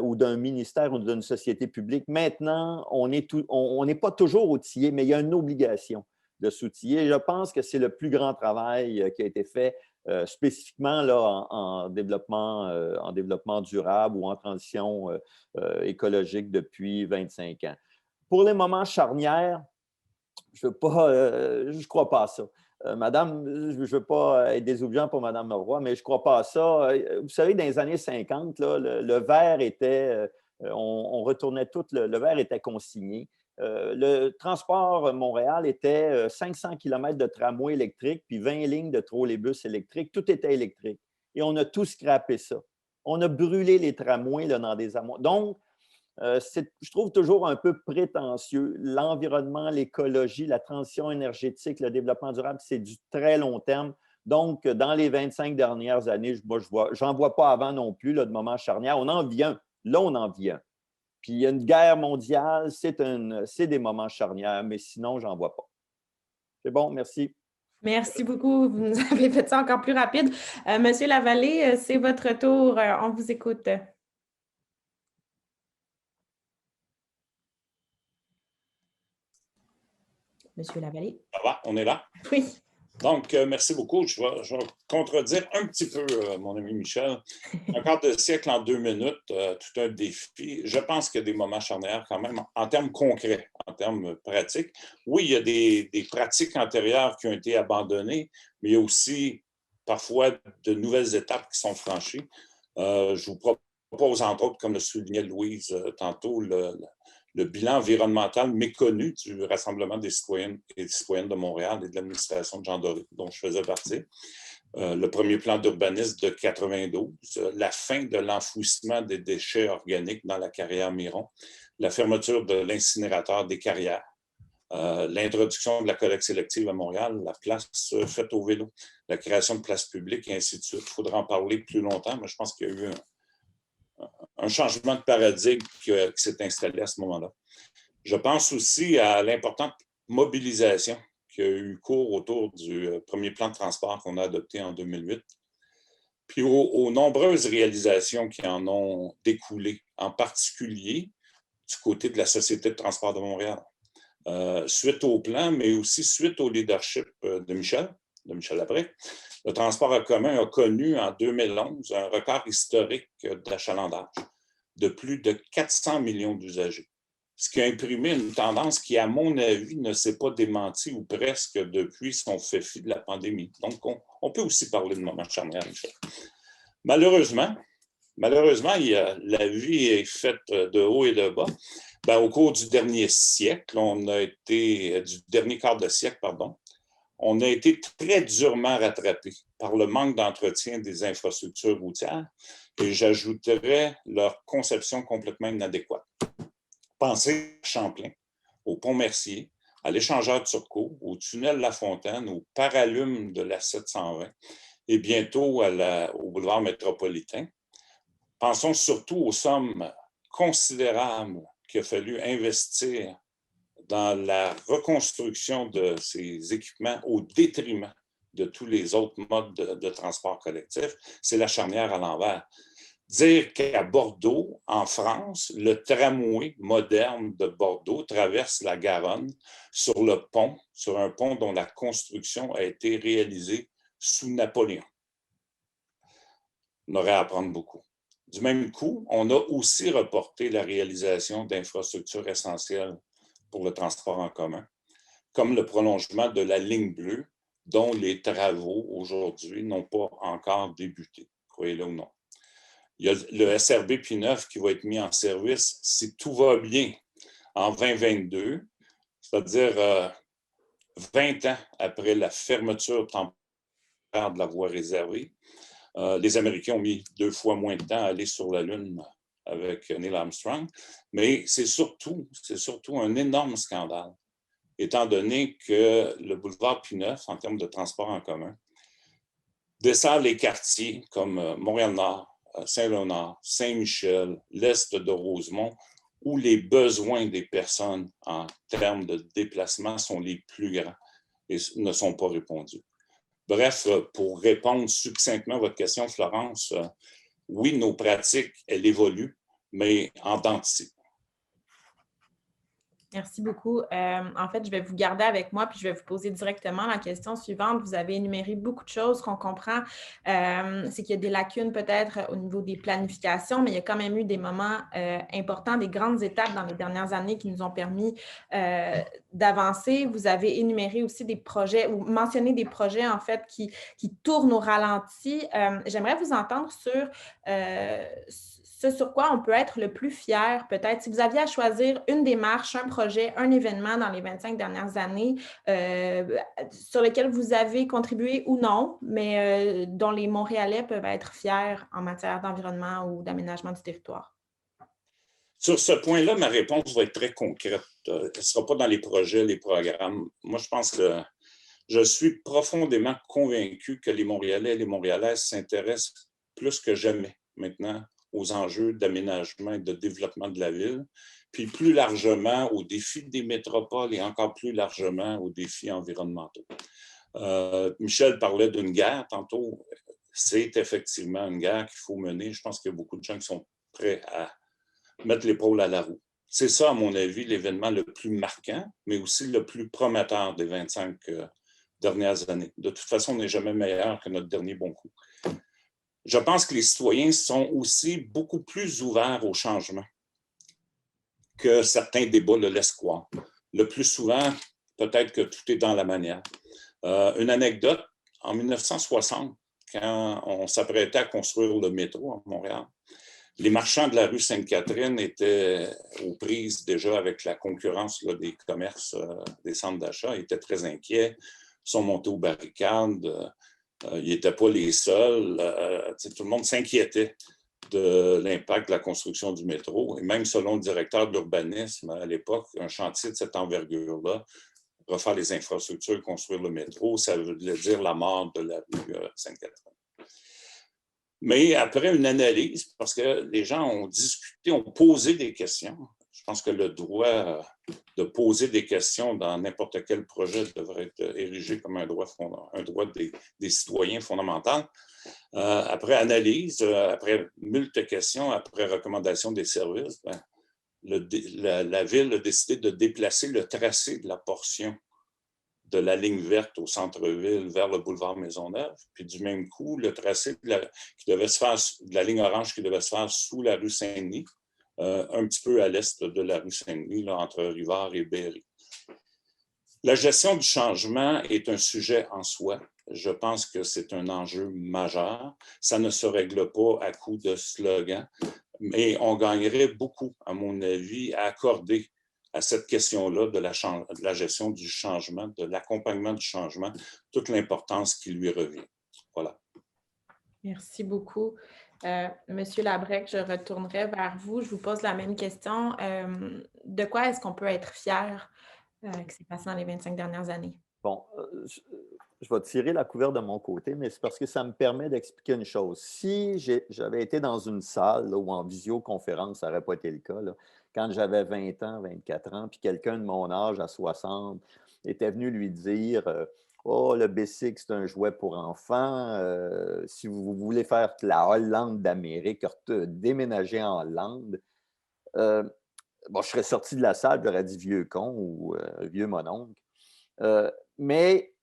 ou d'un ministère ou d'une société publique. Maintenant, on n'est pas toujours outillé, mais il y a une obligation de s'outiller. Je pense que c'est le plus grand travail qui a été fait spécifiquement là, en développement durable ou en transition écologique depuis 25 ans. Pour les moments charnières, je ne crois pas à ça. Madame, je ne veux pas être désobligeant pour Mme Roy, mais je ne crois pas à ça. Vous savez, dans les années 50, là, le verre était, on retournait tout, le verre était consigné. Le transport Montréal était 500 km de tramway électrique, puis 20 lignes de trolleybus électriques. Tout était électrique. Et on a tout scrappé ça. On a brûlé les tramways là, dans des amours. Donc, je trouve toujours un peu prétentieux. L'environnement, l'écologie, la transition énergétique, le développement durable, c'est du très long terme. Donc, dans les 25 dernières années, j'en vois pas avant non plus là, de moment charnière. On en vit un. Là, on en vit un. Puis, il y a une guerre mondiale, c'est des moments charnières, mais sinon, j'en vois pas. C'est bon, merci. Merci beaucoup. Vous nous avez fait ça encore plus rapide. Monsieur Lavallée, c'est votre tour. On vous écoute. Monsieur Lavallée. Ça va, on est là? Oui. Donc, merci beaucoup. Je vais contredire un petit peu mon ami Michel. Un quart de siècle en 2 minutes, tout un défi. Je pense qu'il y a des moments charnières quand même en termes concrets, en termes pratiques. Oui, il y a des pratiques antérieures qui ont été abandonnées, mais il y a aussi parfois de nouvelles étapes qui sont franchies. Je vous propose, entre autres, comme le soulignait Louise tantôt, le bilan environnemental méconnu du Rassemblement des citoyennes et des citoyennes de Montréal et de l'administration de Jean Doré, dont je faisais partie. Le premier plan d'urbanisme de 92, la fin de l'enfouissement des déchets organiques dans la carrière Miron, la fermeture de l'incinérateur des carrières, l'introduction de la collecte sélective à Montréal, la place faite au vélo, la création de places publiques et ainsi de suite. Il faudra en parler plus longtemps, mais je pense qu'il y a eu un changement de paradigme qui s'est installé à ce moment-là. Je pense aussi à l'importante mobilisation qui a eu cours autour du premier plan de transport qu'on a adopté en 2008, puis aux nombreuses réalisations qui en ont découlé, en particulier du côté de la Société de transport de Montréal. Suite au plan, mais aussi suite au leadership de Michel Labrec, le transport en commun a connu en 2011 un record historique d'achalandage de plus de 400 millions d'usagers, ce qui a imprimé une tendance qui, à mon avis, ne s'est pas démentie ou presque depuis son fait fi de la pandémie. Donc, on peut aussi parler de moment charnière, Michel. Malheureusement, la vie est faite de haut et de bas. Au cours du dernier quart de siècle, on a été très durement rattrapé par le manque d'entretien des infrastructures routières et j'ajouterais leur conception complètement inadéquate. Pensez à Champlain, au pont Mercier, à l'échangeur de Turcot, au tunnel La Fontaine, au paralume de la 720 et bientôt au boulevard métropolitain. Pensons surtout aux sommes considérables qu'il a fallu investir dans la reconstruction de ces équipements au détriment de tous les autres modes de transport collectif. C'est la charnière à l'envers. Dire qu'à Bordeaux, en France, le tramway moderne de Bordeaux traverse la Garonne sur un pont dont la construction a été réalisée sous Napoléon. On aurait à apprendre beaucoup. Du même coup, on a aussi reporté la réalisation d'infrastructures essentielles pour le transport en commun, comme le prolongement de la ligne bleue, dont les travaux aujourd'hui n'ont pas encore débuté, croyez-le ou non. Il y a le SRB P9 qui va être mis en service, si tout va bien, en 2022, c'est-à-dire 20 ans après la fermeture temporaire de la voie réservée. Les Américains ont mis 2 fois moins de temps à aller sur la Lune avec Neil Armstrong, mais c'est surtout un énorme scandale, étant donné que le boulevard P9, en termes de transport en commun, dessert les quartiers comme Montréal-Nord, Saint-Léonard, Saint-Michel, l'est de Rosemont, où les besoins des personnes en termes de déplacement sont les plus grands et ne sont pas répondus. Bref, pour répondre succinctement à votre question, Florence, oui, nos pratiques, elles évoluent, mais en dents de scie. Merci beaucoup. En fait, je vais vous garder avec moi puis je vais vous poser directement la question suivante. Vous avez énuméré beaucoup de choses qu'on comprend. C'est qu'il y a des lacunes peut-être au niveau des planifications, mais il y a quand même eu des moments importants, des grandes étapes dans les dernières années qui nous ont permis d'avancer. Vous avez énuméré aussi des projets ou mentionné des projets en fait qui tournent au ralenti. J'aimerais vous entendre sur ce sur quoi on peut être le plus fier, peut-être. Si vous aviez à choisir une démarche, un projet, un événement dans les 25 dernières années sur lequel vous avez contribué ou non, mais dont les Montréalais peuvent être fiers en matière d'environnement ou d'aménagement du territoire. Sur ce point-là, ma réponse va être très concrète. Elle ne sera pas dans les projets, les programmes. Moi, je pense que je suis profondément convaincu que les Montréalais et les Montréalaises s'intéressent plus que jamais maintenant aux enjeux d'aménagement et de développement de la ville, puis plus largement aux défis des métropoles et encore plus largement aux défis environnementaux. Michel parlait d'une guerre tantôt. C'est effectivement une guerre qu'il faut mener. Je pense qu'il y a beaucoup de gens qui sont prêts à mettre l'épaule à la roue. C'est ça, à mon avis, l'événement le plus marquant, mais aussi le plus prometteur des 25 dernières années. De toute façon, on n'est jamais meilleur que notre dernier bon coup. Je pense que les citoyens sont aussi beaucoup plus ouverts au changement que certains débats le laissent croire. Le plus souvent, peut-être que tout est dans la manière. Une anecdote, en 1960, quand on s'apprêtait à construire le métro à Montréal, Les marchands de la rue Sainte-Catherine étaient aux prises déjà avec la concurrence là, des commerces, des centres d'achat. Ils étaient très inquiets, sont montés aux barricades. Ils n'étaient pas les seuls. Tout le monde s'inquiétait de l'impact de la construction du métro. Et même selon le directeur de l'urbanisme à l'époque, un chantier de cette envergure-là, refaire les infrastructures, construire le métro, ça voulait dire la mort de la rue Sainte-Catherine. Mais après une analyse, parce que les gens ont discuté, ont posé des questions, je pense que le droit de poser des questions dans n'importe quel projet devrait être érigé comme un droit des citoyens fondamental. Après analyse, après multiples questions, après recommandation des services, la Ville a décidé de déplacer le tracé de la portion de la ligne verte au centre-ville vers le boulevard Maisonneuve. Puis du même coup, le tracé de la ligne orange qui devait se faire sous la rue Saint-Denis, un petit peu à l'est de la rue Saint-Denis, là, entre Rivard et Berry. La gestion du changement est un sujet en soi. Je pense que c'est un enjeu majeur. Ça ne se règle pas à coup de slogan, mais on gagnerait beaucoup, à mon avis, à accorder à cette question-là de la gestion du changement, de l'accompagnement du changement, toute l'importance qui lui revient. Voilà. Merci beaucoup. Monsieur Labrec, je retournerai vers vous. Je vous pose la même question. De quoi est-ce qu'on peut être fier qui s'est passé dans les 25 dernières années? Bon, je vais tirer la couverture de mon côté, mais c'est parce que ça me permet d'expliquer une chose. Si j'avais été dans une salle là, ou en visioconférence, ça n'aurait pas été le cas, là, quand j'avais 20 ans, 24 ans, puis quelqu'un de mon âge à 60 était venu lui dire oh, le bicycle, c'est un jouet pour enfants. Si vous voulez faire la Hollande d'Amérique, déménager en Hollande, bon, je serais sorti de la salle, j'aurais dit vieux con ou vieux mononcle. Mais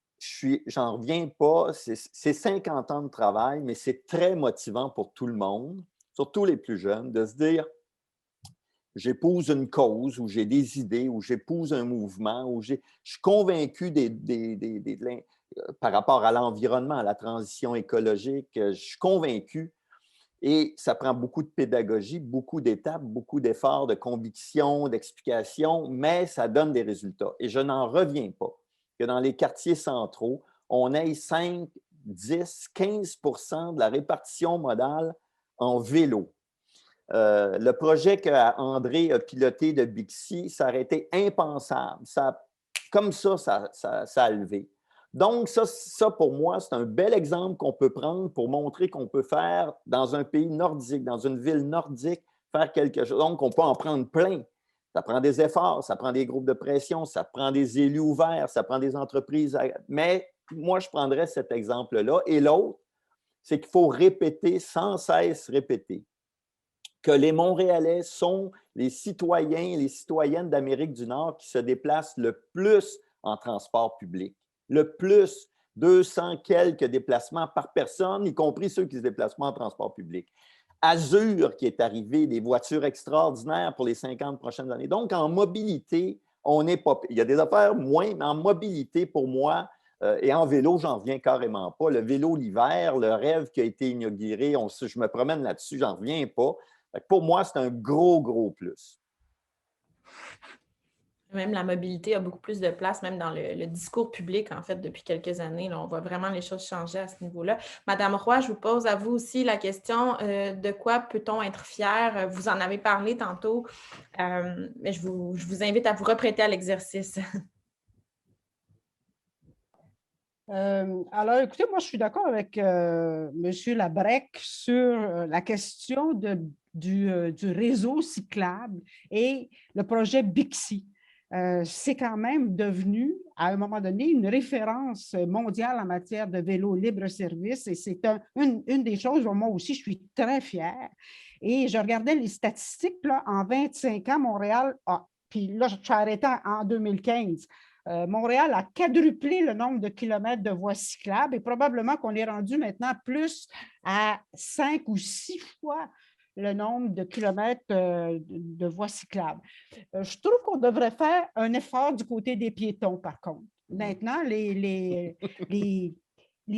j'en reviens pas. C'est 50 ans de travail, mais c'est très motivant pour tout le monde, surtout les plus jeunes, de se dire j'épouse une cause, ou j'ai des idées, ou j'épouse un mouvement, ou je suis convaincu par rapport à l'environnement, à la transition écologique. Je suis convaincu. Et ça prend beaucoup de pédagogie, beaucoup d'étapes, beaucoup d'efforts, de conviction, d'explication, mais ça donne des résultats. Et je n'en reviens pas que dans les quartiers centraux, on ait 5, 10, 15% de la répartition modale en vélo. Le projet qu'André a piloté de Bixi, ça aurait été impensable. Comme ça a levé. Donc, ça, pour moi, c'est un bel exemple qu'on peut prendre pour montrer qu'on peut faire dans un pays nordique, dans une ville nordique, faire quelque chose. Donc, on peut en prendre plein. Ça prend des efforts, ça prend des groupes de pression, ça prend des élus ouverts, ça prend des entreprises. Mais moi, je prendrais cet exemple-là. Et l'autre, c'est qu'il faut répéter, sans cesse répéter, que les Montréalais sont les citoyens et les citoyennes d'Amérique du Nord qui se déplacent le plus en transport public. Le plus, 200 quelques déplacements par personne, y compris ceux qui se déplacent pas en transport public. Azur qui est arrivé, des voitures extraordinaires pour les 50 prochaines années. Donc, en mobilité, on n'est pas... Il y a des affaires moins, mais en mobilité, pour moi, et en vélo, j'en reviens carrément pas. Le vélo l'hiver, le rêve qui a été inauguré, je me promène là-dessus, j'en reviens pas. Pour moi, c'est un gros, gros plus. Même la mobilité a beaucoup plus de place, même dans le discours public, en fait, depuis quelques années. Là, on voit vraiment les choses changer à ce niveau-là. Madame Roy, je vous pose à vous aussi la question de quoi peut-on être fier? Vous en avez parlé tantôt, mais je vous invite à vous reprêter à l'exercice. Alors, écoutez, moi, je suis d'accord avec M. Labrec sur la question du réseau cyclable et le projet Bixi. C'est quand même devenu, à un moment donné, une référence mondiale en matière de vélo libre-service et c'est une des choses dont moi aussi je suis très fière. Et je regardais les statistiques, là, en 25 ans, Montréal puis là, je suis arrêtée en 2015. Montréal a quadruplé le nombre de kilomètres de voies cyclables et probablement qu'on est rendu maintenant plus à 5 ou 6 fois le nombre de kilomètres de voies cyclables. Je trouve qu'on devrait faire un effort du côté des piétons, par contre. Maintenant, les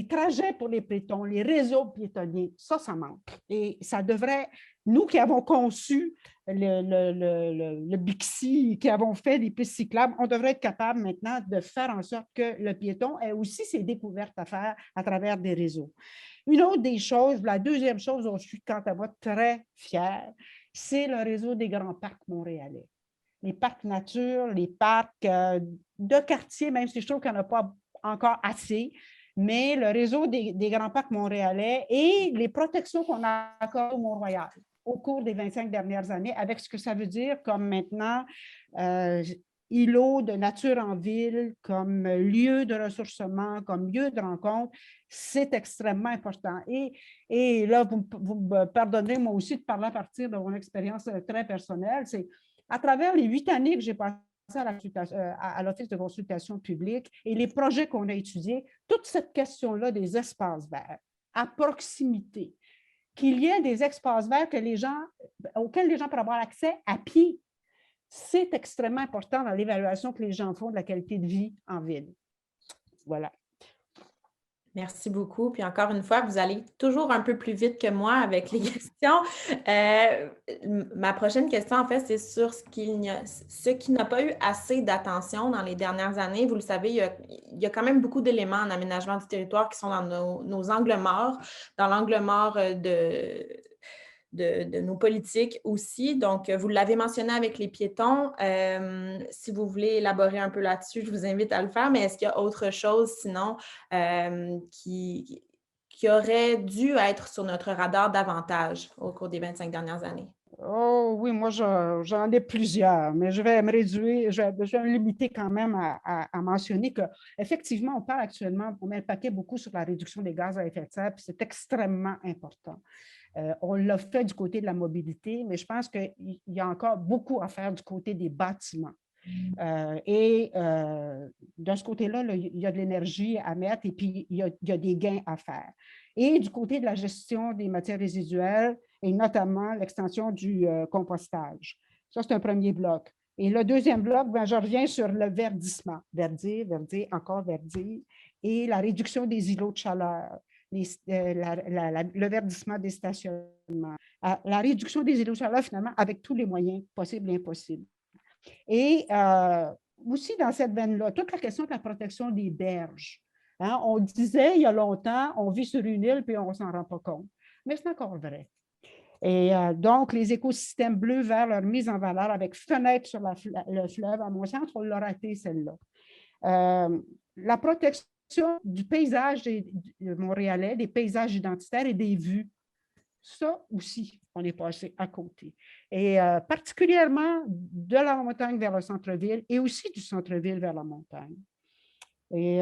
trajets pour les piétons, les réseaux piétonniers, ça manque. Et ça devrait nous qui avons conçu le Bixi, qui avons fait des pistes cyclables, on devrait être capable maintenant de faire en sorte que le piéton ait aussi ses découvertes à faire à travers des réseaux. Une autre des choses, la deuxième chose dont je suis quant à moi très fière, c'est le réseau des grands parcs montréalais. Les parcs nature, les parcs de quartier, même si je trouve qu'il n'y en a pas encore assez, mais le réseau des grands parcs montréalais et les protections qu'on a accordées au Mont-Royal au cours des 25 dernières années, avec ce que ça veut dire comme maintenant îlot de nature en ville, comme lieu de ressourcement, comme lieu de rencontre, c'est extrêmement important. Et là, vous me pardonnerez moi aussi de parler à partir de mon expérience très personnelle, c'est à travers les 8 années que j'ai passées à l'Office de consultation publique et les projets qu'on a étudiés, toute cette question-là des espaces verts à proximité, qu'il y ait des espaces verts auxquels les gens peuvent avoir accès à pied, c'est extrêmement important dans l'évaluation que les gens font de la qualité de vie en ville. Voilà. Merci beaucoup. Puis encore une fois, vous allez toujours un peu plus vite que moi avec les questions. Ma prochaine question, en fait, c'est sur ce qui n'a pas eu assez d'attention dans les dernières années. Vous le savez, il y a quand même beaucoup d'éléments en aménagement du territoire qui sont dans nos angles morts, dans l'angle mort de nos politiques aussi. Donc, vous l'avez mentionné avec les piétons. Si vous voulez élaborer un peu là-dessus, je vous invite à le faire, mais est-ce qu'il y a autre chose, sinon, qui aurait dû être sur notre radar davantage au cours des 25 dernières années? Oh oui, moi, j'en ai plusieurs, mais je vais me réduire, je vais me limiter quand même à mentionner qu'effectivement, on parle actuellement, on met le paquet beaucoup sur la réduction des gaz à effet de serre, puis c'est extrêmement important. On l'a fait du côté de la mobilité, mais je pense qu'il y a encore beaucoup à faire du côté des bâtiments. De ce côté-là, il y a de l'énergie à mettre et puis il y a des gains à faire. Et du côté de la gestion des matières résiduelles, et notamment l'extension du compostage. Ça, c'est un premier bloc. Et le deuxième bloc, je reviens sur le verdissement. Verdir, encore verdir. Et la réduction des îlots de chaleur. Le verdissement des stationnements, la réduction des îlots de chaleur, finalement, avec tous les moyens possibles et impossibles. Et aussi, dans cette veine-là, toute la question de la protection des berges. Hein, on disait il y a longtemps, on vit sur une île puis on ne s'en rend pas compte. Mais c'est encore vrai. Et donc, les écosystèmes bleus vers leur mise en valeur avec fenêtre sur le fleuve, à mon sens, on l'a raté, celle-là. La protection du paysage montréalais, des paysages identitaires et des vues. Ça aussi, on est passé à côté. Et particulièrement de la montagne vers le centre-ville et aussi du centre-ville vers la montagne. Et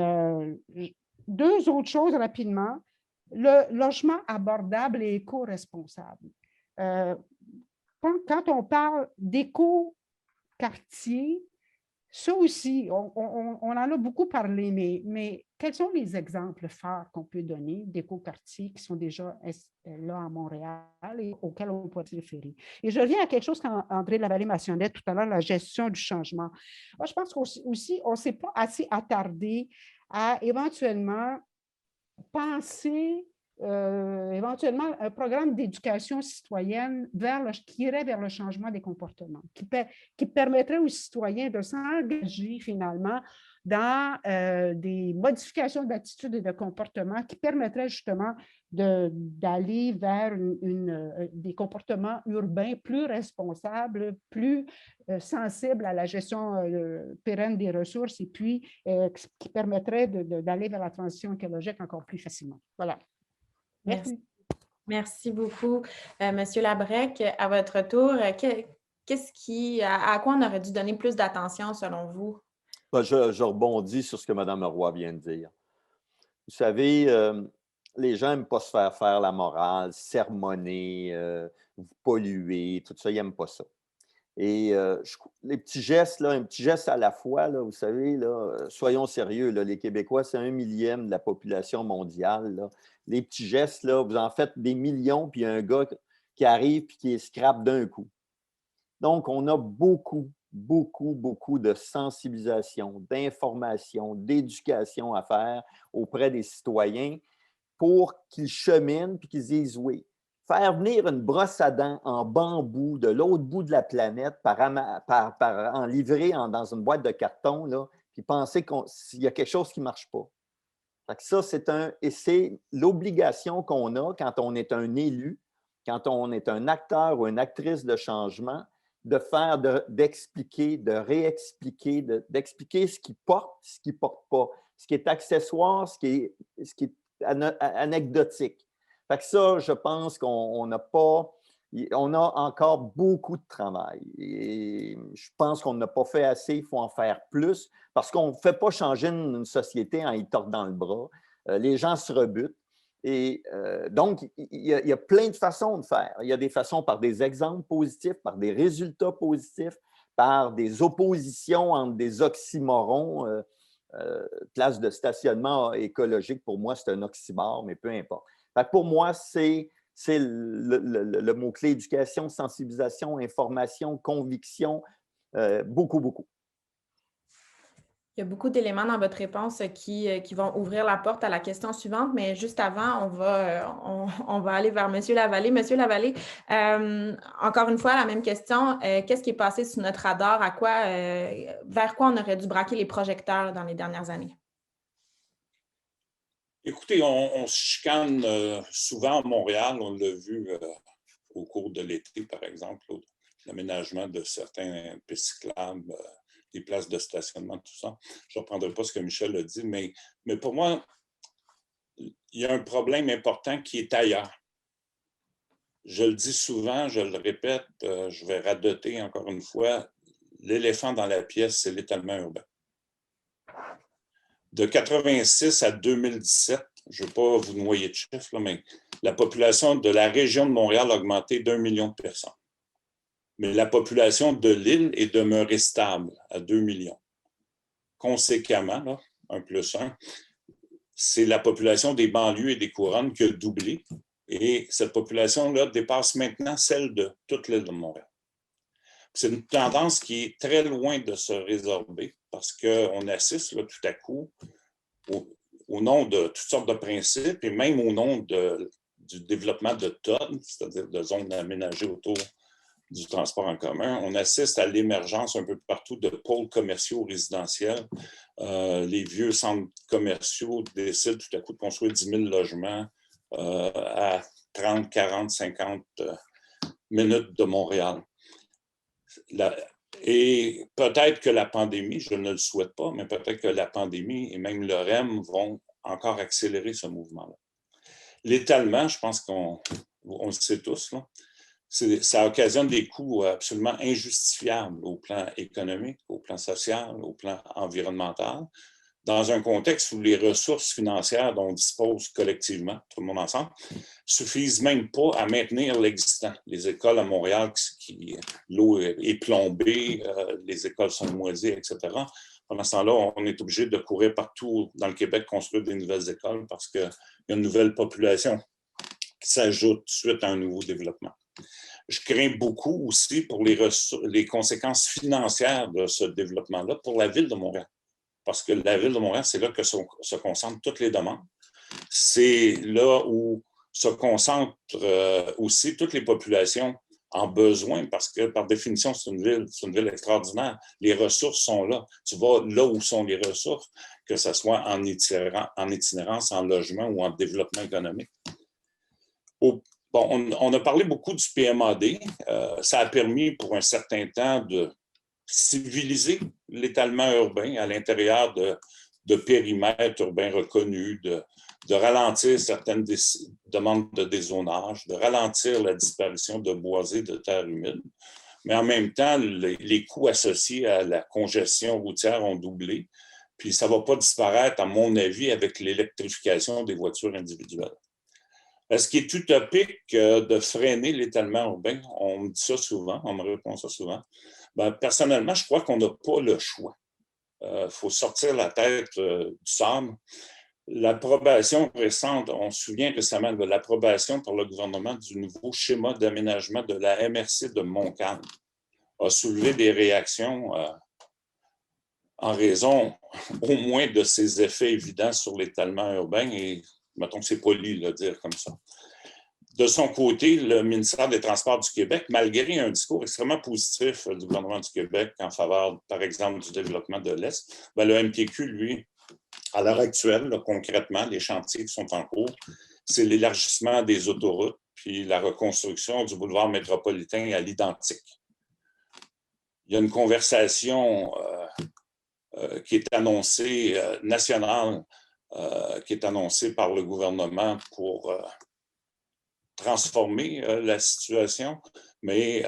deux autres choses rapidement. Le logement abordable et éco-responsable. Quand on parle d'éco-quartier, ça aussi, on en a beaucoup parlé, mais quels sont les exemples phares qu'on peut donner d'éco-quartiers qui sont déjà là à Montréal et auxquels on peut se référer? Et je reviens à quelque chose qu'André Lavallée mentionnait tout à l'heure, la gestion du changement. Moi, je pense qu'aussi, on ne s'est pas assez attardé à éventuellement penser éventuellement un programme d'éducation citoyenne qui irait vers le changement des comportements, qui permettrait aux citoyens de s'engager finalement dans des modifications d'attitudes et de comportements qui permettraient justement d'aller vers des comportements urbains plus responsables, plus sensibles à la gestion pérenne des ressources et puis qui permettraient d'aller vers la transition écologique encore plus facilement. Voilà. Merci. Merci beaucoup. Monsieur Labrec, à votre tour, à quoi on aurait dû donner plus d'attention selon vous? Je rebondis sur ce que Mme Roy vient de dire. Vous savez, les gens n'aiment pas se faire la morale, sermonner, vous polluer, tout ça, ils n'aiment pas ça. Et les petits gestes, là, un petit geste à la fois, là, vous savez, là, soyons sérieux, là, les Québécois, c'est 1/1000 de la population mondiale. Là. Les petits gestes, là, vous en faites des millions, puis il y a un gars qui arrive et qui scrape d'un coup. Donc, on a beaucoup de sensibilisation, d'information, d'éducation à faire auprès des citoyens pour qu'ils cheminent et qu'ils disent oui. faire venir une brosse à dents en bambou de l'autre bout de la planète en livré dans une boîte de carton, là, puis penser qu'il y a quelque chose qui ne marche pas. Fait que ça, c'est l'obligation qu'on a quand on est un élu, quand on est un acteur ou une actrice de changement, d'expliquer, de réexpliquer, d'expliquer ce qui porte, ce qui ne porte pas, ce qui est accessoire, ce qui est anecdotique. Fait que ça, je pense qu'on n'a pas, on a encore beaucoup de travail. Et je pense qu'on n'a pas fait assez, il faut en faire plus, parce qu'on ne fait pas changer une société en y tordant le bras. Les gens se rebutent. Et donc, il y a plein de façons de faire. Il y a des façons par des exemples positifs, par des résultats positifs, par des oppositions entre des oxymorons. Place de stationnement écologique, pour moi, c'est un oxymore, mais peu importe. Fait que pour moi, c'est le mot-clé éducation, sensibilisation, information, conviction, beaucoup, beaucoup. Il y a beaucoup d'éléments dans votre réponse qui vont ouvrir la porte à la question suivante, mais juste avant, on va aller vers M. Lavallée. M. Lavallée, encore une fois, la même question. Qu'est-ce qui est passé sous notre radar? Vers quoi on aurait dû braquer les projecteurs dans les dernières années? Écoutez, on se chicane souvent à Montréal. On l'a vu au cours de l'été, par exemple, l'aménagement de certains pistes cyclables, des places de stationnement, tout ça. Je ne reprendrai pas ce que Michel a dit, mais pour moi, il y a un problème important qui est ailleurs. Je le dis souvent, je le répète, je vais radoter encore une fois, l'éléphant dans la pièce, c'est l'étalement urbain. De 1986 à 2017, je ne vais pas vous noyer de chiffres, là, mais la population de la région de Montréal a augmenté d'1 million de personnes. Mais la population de l'île est demeurée stable à 2 millions. Conséquemment, là, 1+1, c'est la population des banlieues et des couronnes qui a doublé. Et cette population-là dépasse maintenant celle de toute l'île de Montréal. C'est une tendance qui est très loin de se résorber parce qu'on assiste là, tout à coup, au nom de toutes sortes de principes et même au nom du développement de TOD, c'est-à-dire de zones aménagées autour du transport en commun, on assiste à l'émergence un peu partout de pôles commerciaux résidentiels. Les vieux centres commerciaux décident tout à coup de construire 10 000 logements à 30, 40, 50 minutes de Montréal. Et peut-être que la pandémie, je ne le souhaite pas, mais peut-être que la pandémie et même le REM vont encore accélérer ce mouvement-là. L'étalement, je pense qu'on le sait tous, là, ça occasionne des coûts absolument injustifiables au plan économique, au plan social, au plan environnemental, dans un contexte où les ressources financières dont on dispose collectivement, tout le monde ensemble, suffisent même pas à maintenir l'existant. Les écoles à Montréal, l'eau est plombée, les écoles sont moisies, etc. Pendant ce temps-là, on est obligé de courir partout dans le Québec construire des nouvelles écoles parce qu'il y a une nouvelle population qui s'ajoute suite à un nouveau développement. Je crains beaucoup aussi pour les conséquences financières de ce développement-là pour la Ville de Montréal. Parce que la Ville de Montréal, c'est là que se concentrent toutes les demandes. C'est là où se concentrent aussi toutes les populations en besoin, parce que par définition, c'est une ville extraordinaire. Les ressources sont là. Tu vas là où sont les ressources, que ce soit en itinérance, en logement ou en développement économique. On a parlé beaucoup du PMAD. Ça a permis pour un certain temps de civiliser l'étalement urbain à l'intérieur de périmètres urbains reconnus, de ralentir certaines demandes de dézonage, de ralentir la disparition de boisés, de terres humides. Mais en même temps, les coûts associés à la congestion routière ont doublé. Puis ça ne va pas disparaître, à mon avis, avec l'électrification des voitures individuelles. Est-ce qu'il est utopique de freiner l'étalement urbain? On me dit ça souvent, on me répond ça souvent. Ben, personnellement, je crois qu'on n'a pas le choix. Faut sortir la tête du sable. L'approbation récente, on se souvient récemment de l'approbation par le gouvernement du nouveau schéma d'aménagement de la MRC de Montcalm, a soulevé des réactions en raison au moins de ses effets évidents sur l'étalement urbain et, mettons que c'est poli de le dire comme ça. De son côté, le ministère des Transports du Québec, malgré un discours extrêmement positif du gouvernement du Québec en faveur, par exemple, du développement de l'Est, le MTQ, lui, à l'heure actuelle, là, concrètement, les chantiers qui sont en cours, c'est l'élargissement des autoroutes puis la reconstruction du boulevard métropolitain à l'identique. Il y a une conversation qui est annoncée, nationale, qui est annoncée par le gouvernement pour transformer la situation, mais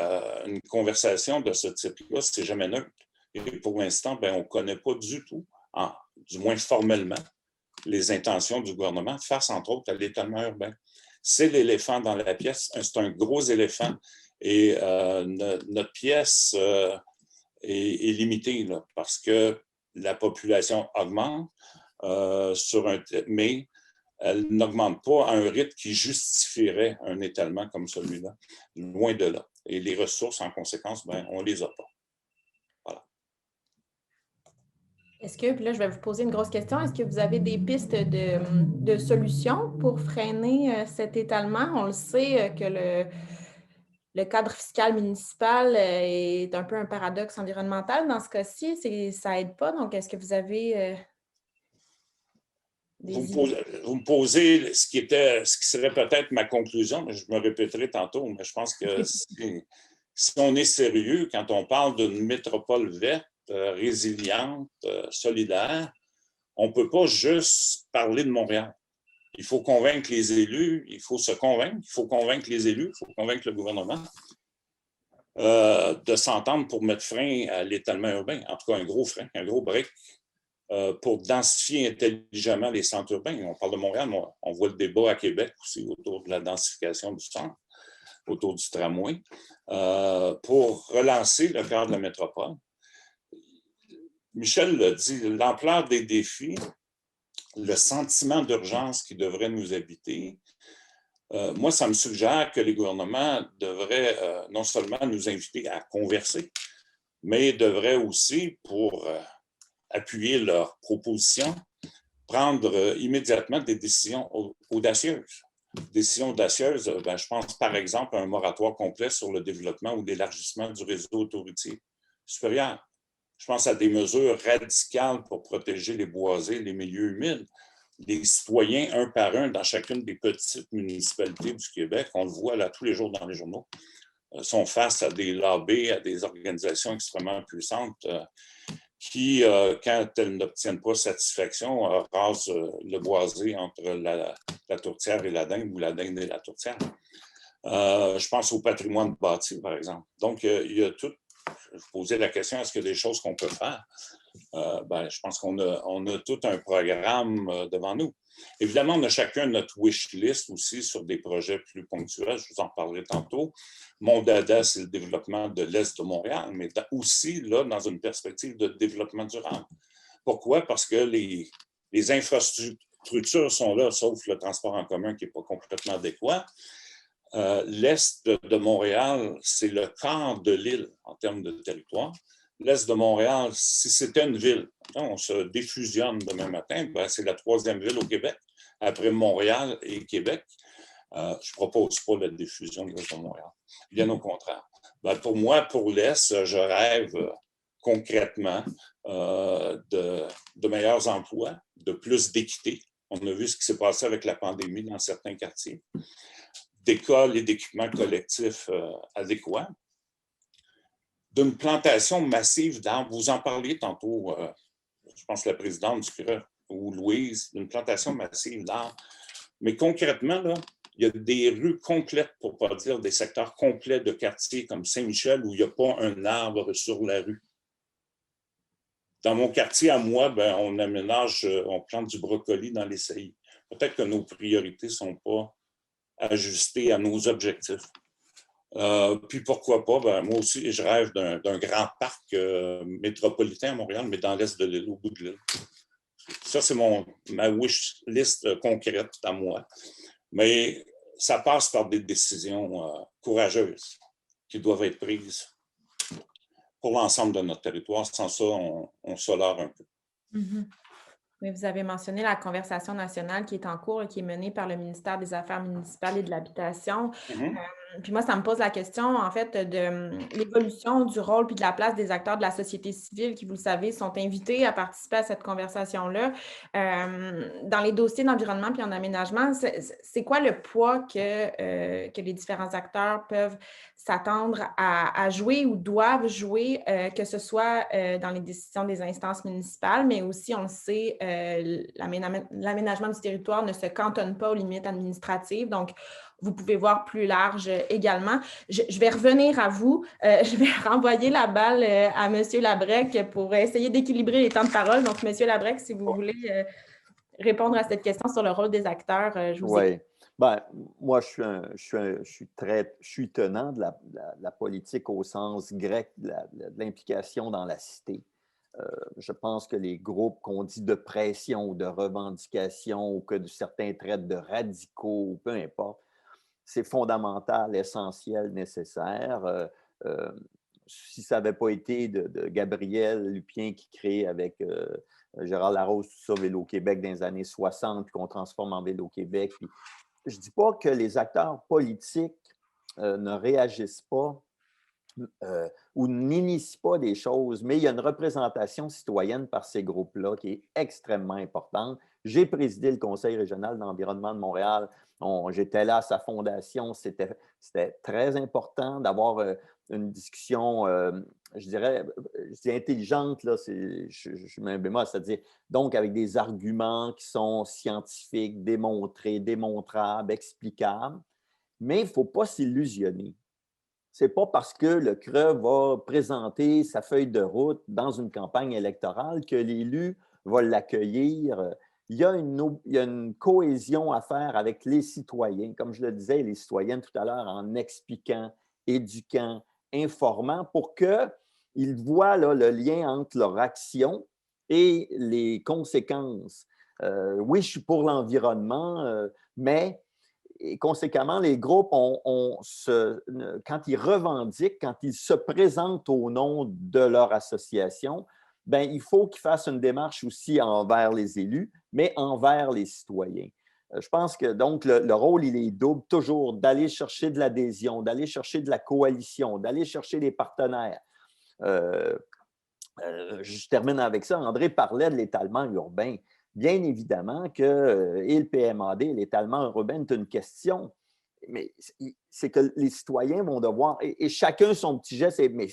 une conversation de ce type-là, c'est jamais neutre. Et pour l'instant, on ne connaît pas du tout, du moins formellement, les intentions du gouvernement face, entre autres, à l'étalement urbain. C'est l'éléphant dans la pièce, c'est un gros éléphant, et notre pièce est limitée là, parce que la population augmente, mais elle n'augmente pas à un rythme qui justifierait un étalement comme celui-là, loin de là. Et les ressources, en conséquence, on ne les a pas. Voilà. Est-ce que, puis là, je vais vous poser une grosse question, est-ce que vous avez des pistes de solutions pour freiner cet étalement? On le sait que le cadre fiscal municipal est un peu un paradoxe environnemental dans ce cas-ci, ça n'aide pas. Donc, est-ce que vous avez... Vous me posez ce qui serait peut-être ma conclusion, mais je me répéterai tantôt, mais je pense que si on est sérieux, quand on parle d'une métropole verte, résiliente, solidaire, on ne peut pas juste parler de Montréal. Il faut convaincre les élus, il faut se convaincre, il faut convaincre les élus, il faut convaincre le gouvernement de s'entendre pour mettre frein à l'étalement urbain, en tout cas un gros frein, un gros break, pour densifier intelligemment les centres urbains. On parle de Montréal, on voit le débat à Québec aussi autour de la densification du centre, autour du tramway, pour relancer le cœur de la métropole. Michel l'a dit, l'ampleur des défis, le sentiment d'urgence qui devrait nous habiter, moi, ça me suggère que les gouvernements devraient non seulement nous inviter à converser, mais devraient aussi, pour appuyer leurs propositions, prendre immédiatement des décisions audacieuses. Décisions audacieuses, je pense par exemple à un moratoire complet sur le développement ou l'élargissement du réseau autoroutier supérieur. Je pense à des mesures radicales pour protéger les boisés, les milieux humides. Les citoyens, un par un, dans chacune des petites municipalités du Québec, on le voit là tous les jours dans les journaux, sont face à des lobbies, à des organisations extrêmement puissantes qui, quand elles n'obtiennent pas satisfaction, rasent le boisé entre la tourtière et la dinde ou la dinde et la tourtière. Je pense au patrimoine bâti, par exemple. Donc, il y a tout. Je vous posais la question, est-ce qu'il y a des choses qu'on peut faire? Je pense qu'on a tout un programme devant nous. Évidemment, on a chacun notre wish list aussi sur des projets plus ponctuels. Je vous en parlerai tantôt. Mon dada, c'est le développement de l'Est de Montréal, mais aussi là, dans une perspective de développement durable. Pourquoi? Parce que les infrastructures sont là, sauf le transport en commun qui n'est pas complètement adéquat. L'Est de Montréal, c'est le quart de l'île en termes de territoire. L'Est de Montréal, si c'était une ville, on se défusionne demain matin, c'est la 3e ville au Québec, après Montréal et Québec. Je ne propose pas la diffusion de l'Est de Montréal. Bien au contraire. Pour moi, pour l'Est, je rêve concrètement de meilleurs emplois, de plus d'équité. On a vu ce qui s'est passé avec la pandémie dans certains quartiers, d'écoles et d'équipements collectifs adéquats, d'une plantation massive d'arbres. Vous en parliez tantôt, je pense la présidente du CRE ou Louise, d'une plantation massive d'arbres. Mais concrètement, là, il y a des rues complètes, pour ne pas dire des secteurs complets de quartiers comme Saint-Michel où il n'y a pas un arbre sur la rue. Dans mon quartier à moi, on aménage, on plante du brocoli dans les saillies. Peut-être que nos priorités ne sont pas ajustées à nos objectifs. Puis pourquoi pas, moi aussi, je rêve d'un grand parc métropolitain à Montréal, mais dans l'est de l'île, au bout de l'île. Ça, c'est ma wish list concrète à moi. Mais ça passe par des décisions courageuses qui doivent être prises pour l'ensemble de notre territoire. Sans ça, on s'olore un peu. Mm-hmm. Oui, vous avez mentionné la conversation nationale qui est en cours et qui est menée par le ministère des Affaires municipales et de l'Habitation. Puis moi, ça me pose la question, en fait, de l'évolution du rôle puis de la place des acteurs de la société civile qui, vous le savez, sont invités à participer à cette conversation-là. Dans les dossiers d'environnement puis en aménagement, c'est quoi le poids que les différents acteurs peuvent s'attendre à jouer ou doivent jouer, que ce soit dans les décisions des instances municipales, mais aussi, on le sait, l'aménagement du territoire ne se cantonne pas aux limites administratives. Donc, vous pouvez voir plus large également. Je vais revenir à vous. Je vais renvoyer la balle à M. Labrec pour essayer d'équilibrer les temps de parole. Donc, M. Labrec, si vous voulez répondre à cette question sur le rôle des acteurs, je vous écoute. Ben, moi, je suis tenant de la politique au sens grec, de l'implication dans la cité. Je pense que les groupes qu'on dit de pression ou de revendication ou que certains traitent de radicaux, ou peu importe, c'est fondamental, essentiel, nécessaire. Si ça n'avait pas été de Gabriel Lupien qui crée avec Gérard Larose, tout ça, Vélo-Québec dans les années 60, puis qu'on transforme en Vélo-Québec. Puis, je ne dis pas que les acteurs politiques ne réagissent pas ou n'initient pas des choses, mais il y a une représentation citoyenne par ces groupes-là qui est extrêmement importante. J'ai présidé le Conseil régional d'environnement de Montréal. J'étais là à sa fondation. C'était très important d'avoir une discussion, je dirais intelligente, là, je mets un bémol, c'est-à-dire donc avec des arguments qui sont scientifiques, démontrés, démontrables, explicables, mais il ne faut pas s'illusionner. Ce n'est pas parce que le CRE va présenter sa feuille de route dans une campagne électorale que l'élu va l'accueillir. Il y a une cohésion à faire avec les citoyens, comme je le disais, les citoyennes tout à l'heure, en expliquant, éduquant, informant pour qu'ils voient là, le lien entre leur action et les conséquences. Oui, je suis pour l'environnement, mais et conséquemment, les groupes, quand ils revendiquent, quand ils se présentent au nom de leur association, bien, il faut qu'ils fassent une démarche aussi envers les élus, mais envers les citoyens. Je pense que donc le rôle, il est double, toujours d'aller chercher de l'adhésion, d'aller chercher de la coalition, d'aller chercher des partenaires. Je termine avec ça. André parlait de l'étalement urbain. Bien évidemment que et le PMAD, l'étalement urbain, c'est une question, mais c'est que les citoyens vont devoir, et chacun son petit geste, mais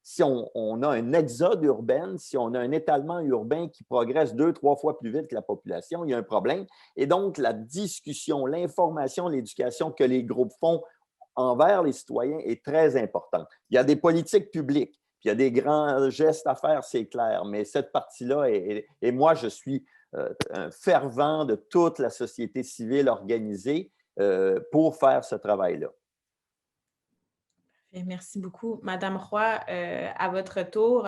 si on a un exode urbain, si on a un étalement urbain qui progresse 2-3 fois plus vite que la population, il y a un problème. Et donc, la discussion, l'information, l'éducation que les groupes font envers les citoyens est très importante. Il y a des politiques publiques, puis il y a des grands gestes à faire, c'est clair, mais cette partie-là, et moi, je suis un fervent de toute la société civile organisée pour faire ce travail-là. Merci beaucoup. Madame Roy, à votre tour,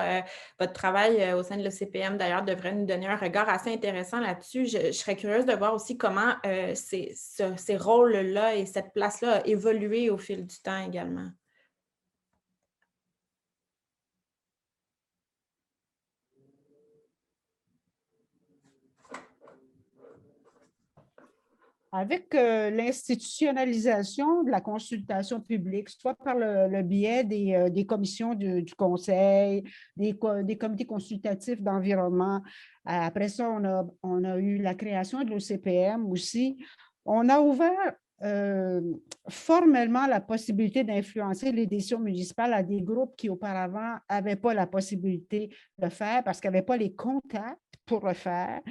votre travail au sein de l'ECPM, d'ailleurs, devrait nous donner un regard assez intéressant là-dessus. Je serais curieuse de voir aussi comment ces rôles-là et cette place-là a évolué au fil du temps également. Avec l'institutionnalisation de la consultation publique, soit par le biais des commissions du Conseil, des comités consultatifs d'environnement. Après ça, on a eu la création de l'OCPM aussi. On a ouvert formellement la possibilité d'influencer les décisions municipales à des groupes qui auparavant n'avaient pas la possibilité de le faire parce qu'ils n'avaient pas les contacts pour le faire,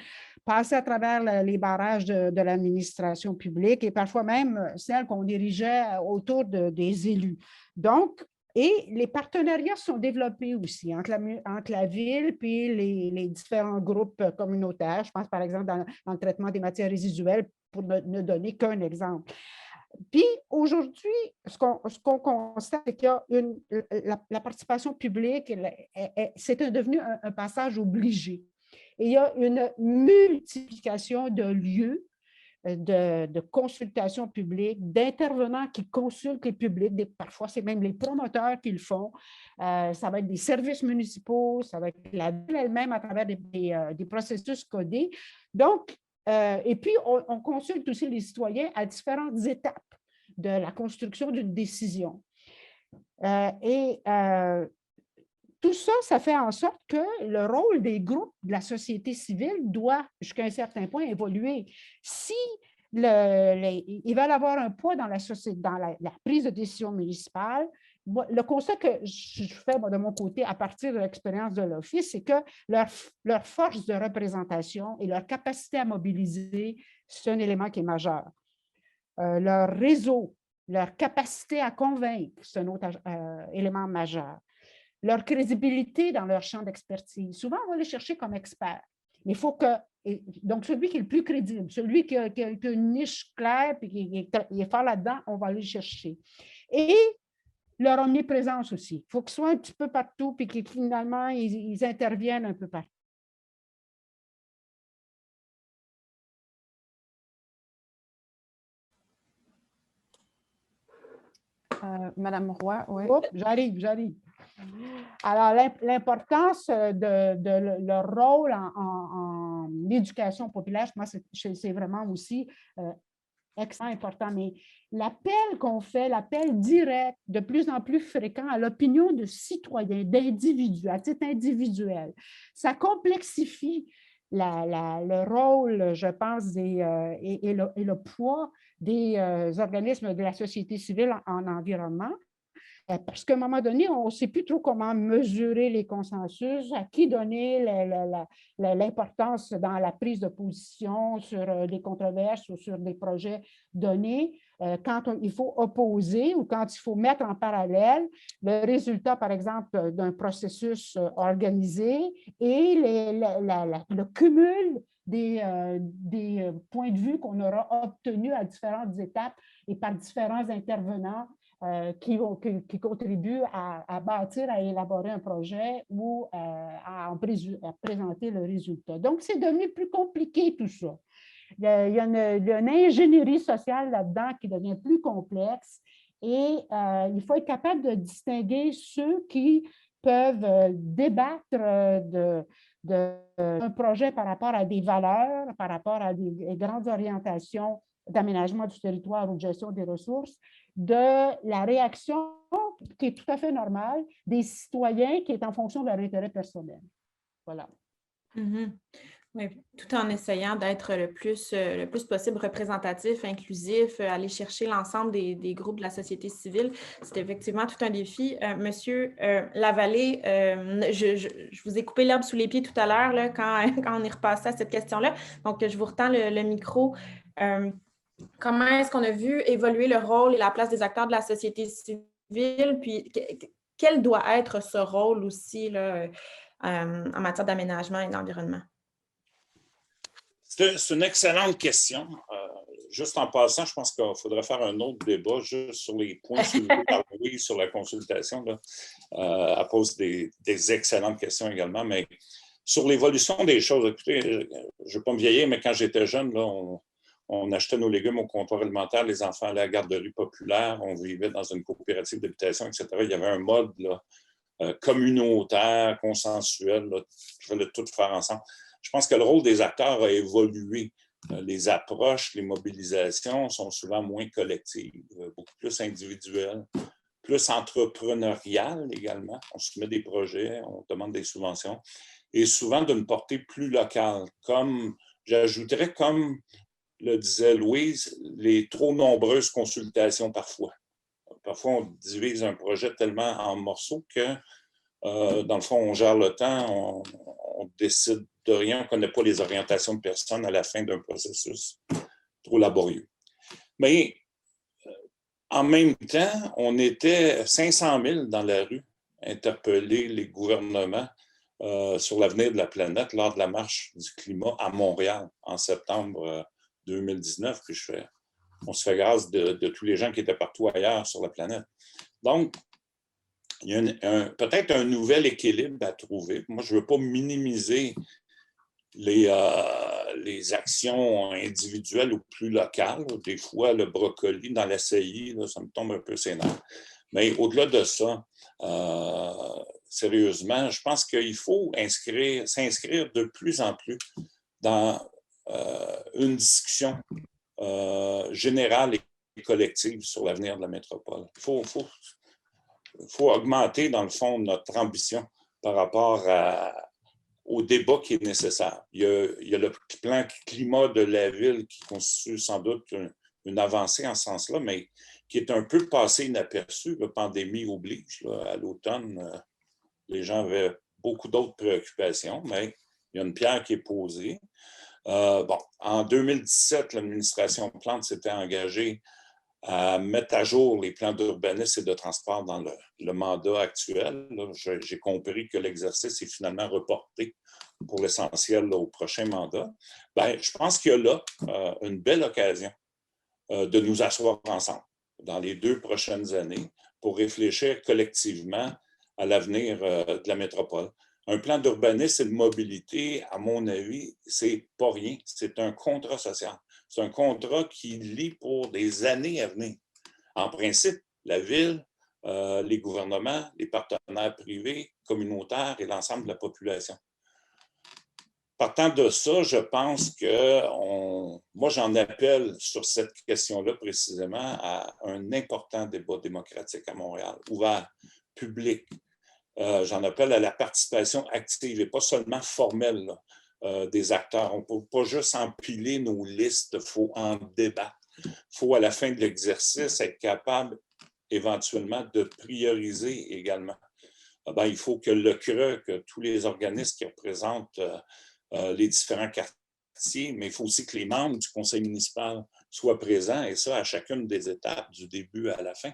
passer à travers les barrages de l'administration publique et parfois même celles qu'on dirigeait autour des élus. Donc, et les partenariats sont développés aussi entre la ville et les différents groupes communautaires. Je pense par exemple dans le traitement des matières résiduelles, pour ne donner qu'un exemple. Puis aujourd'hui, ce qu'on constate, c'est qu'il y a la participation publique, c'est devenu un passage obligé. Et il y a une multiplication de lieux de consultation publique, d'intervenants qui consultent les publics. Parfois, c'est même les promoteurs qui le font. Ça va être des services municipaux, ça va être la ville elle-même à travers des processus codés. Donc, et puis, on consulte aussi les citoyens à différentes étapes de la construction d'une décision. Tout ça, ça fait en sorte que le rôle des groupes de la société civile doit, jusqu'à un certain point, évoluer. Si il va y avoir un poids dans la prise de décision municipale, le constat que je fais de mon côté à partir de l'expérience de l'Office, c'est que leur force de représentation et leur capacité à mobiliser, c'est un élément qui est majeur. Leur réseau, leur capacité à convaincre, c'est un autre élément majeur. Leur crédibilité dans leur champ d'expertise. Souvent, on va les chercher comme experts. Mais il faut que... Donc, celui qui est le plus crédible, celui qui a une niche claire et qui est fort là-dedans, on va aller le chercher. Et leur omniprésence aussi. Il faut qu'ils soient un petit peu partout et que finalement, ils interviennent un peu partout. Madame Roy, oui. Oh, j'arrive. Alors, l'importance de leur rôle en éducation populaire, moi, c'est vraiment aussi extrêmement important. Mais l'appel qu'on fait, l'appel direct, de plus en plus fréquent à l'opinion de citoyens, d'individus, à titre individuel, ça complexifie le rôle, je pense, et le poids des organismes de la société civile en environnement. Parce qu'à un moment donné, on ne sait plus trop comment mesurer les consensus, à qui donner l'importance dans la prise de position sur des controverses ou sur des projets donnés, quand il faut opposer ou quand il faut mettre en parallèle le résultat, par exemple, d'un processus organisé et le cumul des points de vue qu'on aura obtenus à différentes étapes et par différents intervenants qui contribuent à bâtir, à élaborer un projet ou à présenter le résultat. Donc, c'est devenu plus compliqué tout ça. Il y a une ingénierie sociale là-dedans qui devient plus complexe et il faut être capable de distinguer ceux qui peuvent débattre d'un projet par rapport à des valeurs, par rapport à des grandes orientations d'aménagement du territoire ou de gestion des ressources, de la réaction qui est tout à fait normale des citoyens qui est en fonction de leur intérêt personnel. Voilà. Mm-hmm. Oui, tout en essayant d'être le plus possible représentatif, inclusif, aller chercher l'ensemble des groupes de la société civile. C'est effectivement tout un défi. Monsieur Lavallée, je vous ai coupé l'herbe sous les pieds tout à l'heure quand on est repassé à cette question-là. Donc, je vous retends le micro. Comment est-ce qu'on a vu évoluer le rôle et la place des acteurs de la société civile? Puis, quel doit être ce rôle aussi là, en matière d'aménagement et d'environnement? C'est une excellente question. Juste en passant, je pense qu'il faudrait faire un autre débat juste sur les points soulevés par Louise sur la consultation. Là. Elle pose des excellentes questions également, mais sur l'évolution des choses, écoutez, je ne veux pas me vieillir, mais quand j'étais jeune, là, on achetait nos légumes au comptoir alimentaire, les enfants allaient à la garderie populaire, on vivait dans une coopérative d'habitation, etc. Il y avait un mode là, communautaire, consensuel, là, il fallait tout faire ensemble. Je pense que le rôle des acteurs a évolué. Les approches, les mobilisations sont souvent moins collectives, beaucoup plus individuelles, plus entrepreneuriales également. On soumet des projets, on demande des subventions, et souvent d'une portée plus locale, comme, j'ajouterais, comme le disait Louise, les trop nombreuses consultations parfois. Parfois, on divise un projet tellement en morceaux que, dans le fond, on gère le temps, on décide de rien, on ne connaît pas les orientations de personnes à la fin d'un processus trop laborieux. Mais en même temps, on était 500 000 dans la rue, interpeller les gouvernements sur l'avenir de la planète lors de la marche du climat à Montréal en septembre 2019. Puis on se fait grâce de tous les gens qui étaient partout ailleurs sur la planète. Donc, il y a peut-être un nouvel équilibre à trouver. Moi, je ne veux pas minimiser les actions individuelles ou plus locales. Des fois, le brocoli dans la saillie, là, ça me tombe un peu ses nerfs. Mais au-delà de ça, sérieusement, je pense qu'il faut s'inscrire de plus en plus dans une discussion générale et collective sur l'avenir de la métropole. Il faut augmenter, dans le fond, notre ambition par rapport au débat qui est nécessaire. Il y a le plan climat de la ville qui constitue sans doute une avancée en ce sens-là, mais qui est un peu passé inaperçu. La pandémie oblige. Là, à l'automne, les gens avaient beaucoup d'autres préoccupations, mais il y a une pierre qui est posée. En 2017, l'administration Plante s'était engagée à mettre à jour les plans d'urbanisme et de transport dans le mandat actuel. J'ai compris que l'exercice est finalement reporté pour l'essentiel au prochain mandat. Je pense qu'il y a là une belle occasion de nous asseoir ensemble dans les 2 prochaines années pour réfléchir collectivement à l'avenir de la métropole. Un plan d'urbanisme et de mobilité, à mon avis, c'est pas rien. C'est un contrat social. C'est un contrat qui lie pour des années à venir. En principe, la ville, les gouvernements, les partenaires privés, communautaires et l'ensemble de la population. Partant de ça, je pense que moi, j'en appelle sur cette question-là précisément à un important débat démocratique à Montréal, ouvert, public. J'en appelle à la participation active et pas seulement formelle des acteurs. On ne peut pas juste empiler nos listes, il faut en débattre. Il faut, à la fin de l'exercice, être capable éventuellement de prioriser également. Il faut que le CRE, que tous les organismes qui représentent les différents quartiers, mais il faut aussi que les membres du conseil municipal soient présents, et ça à chacune des étapes, du début à la fin.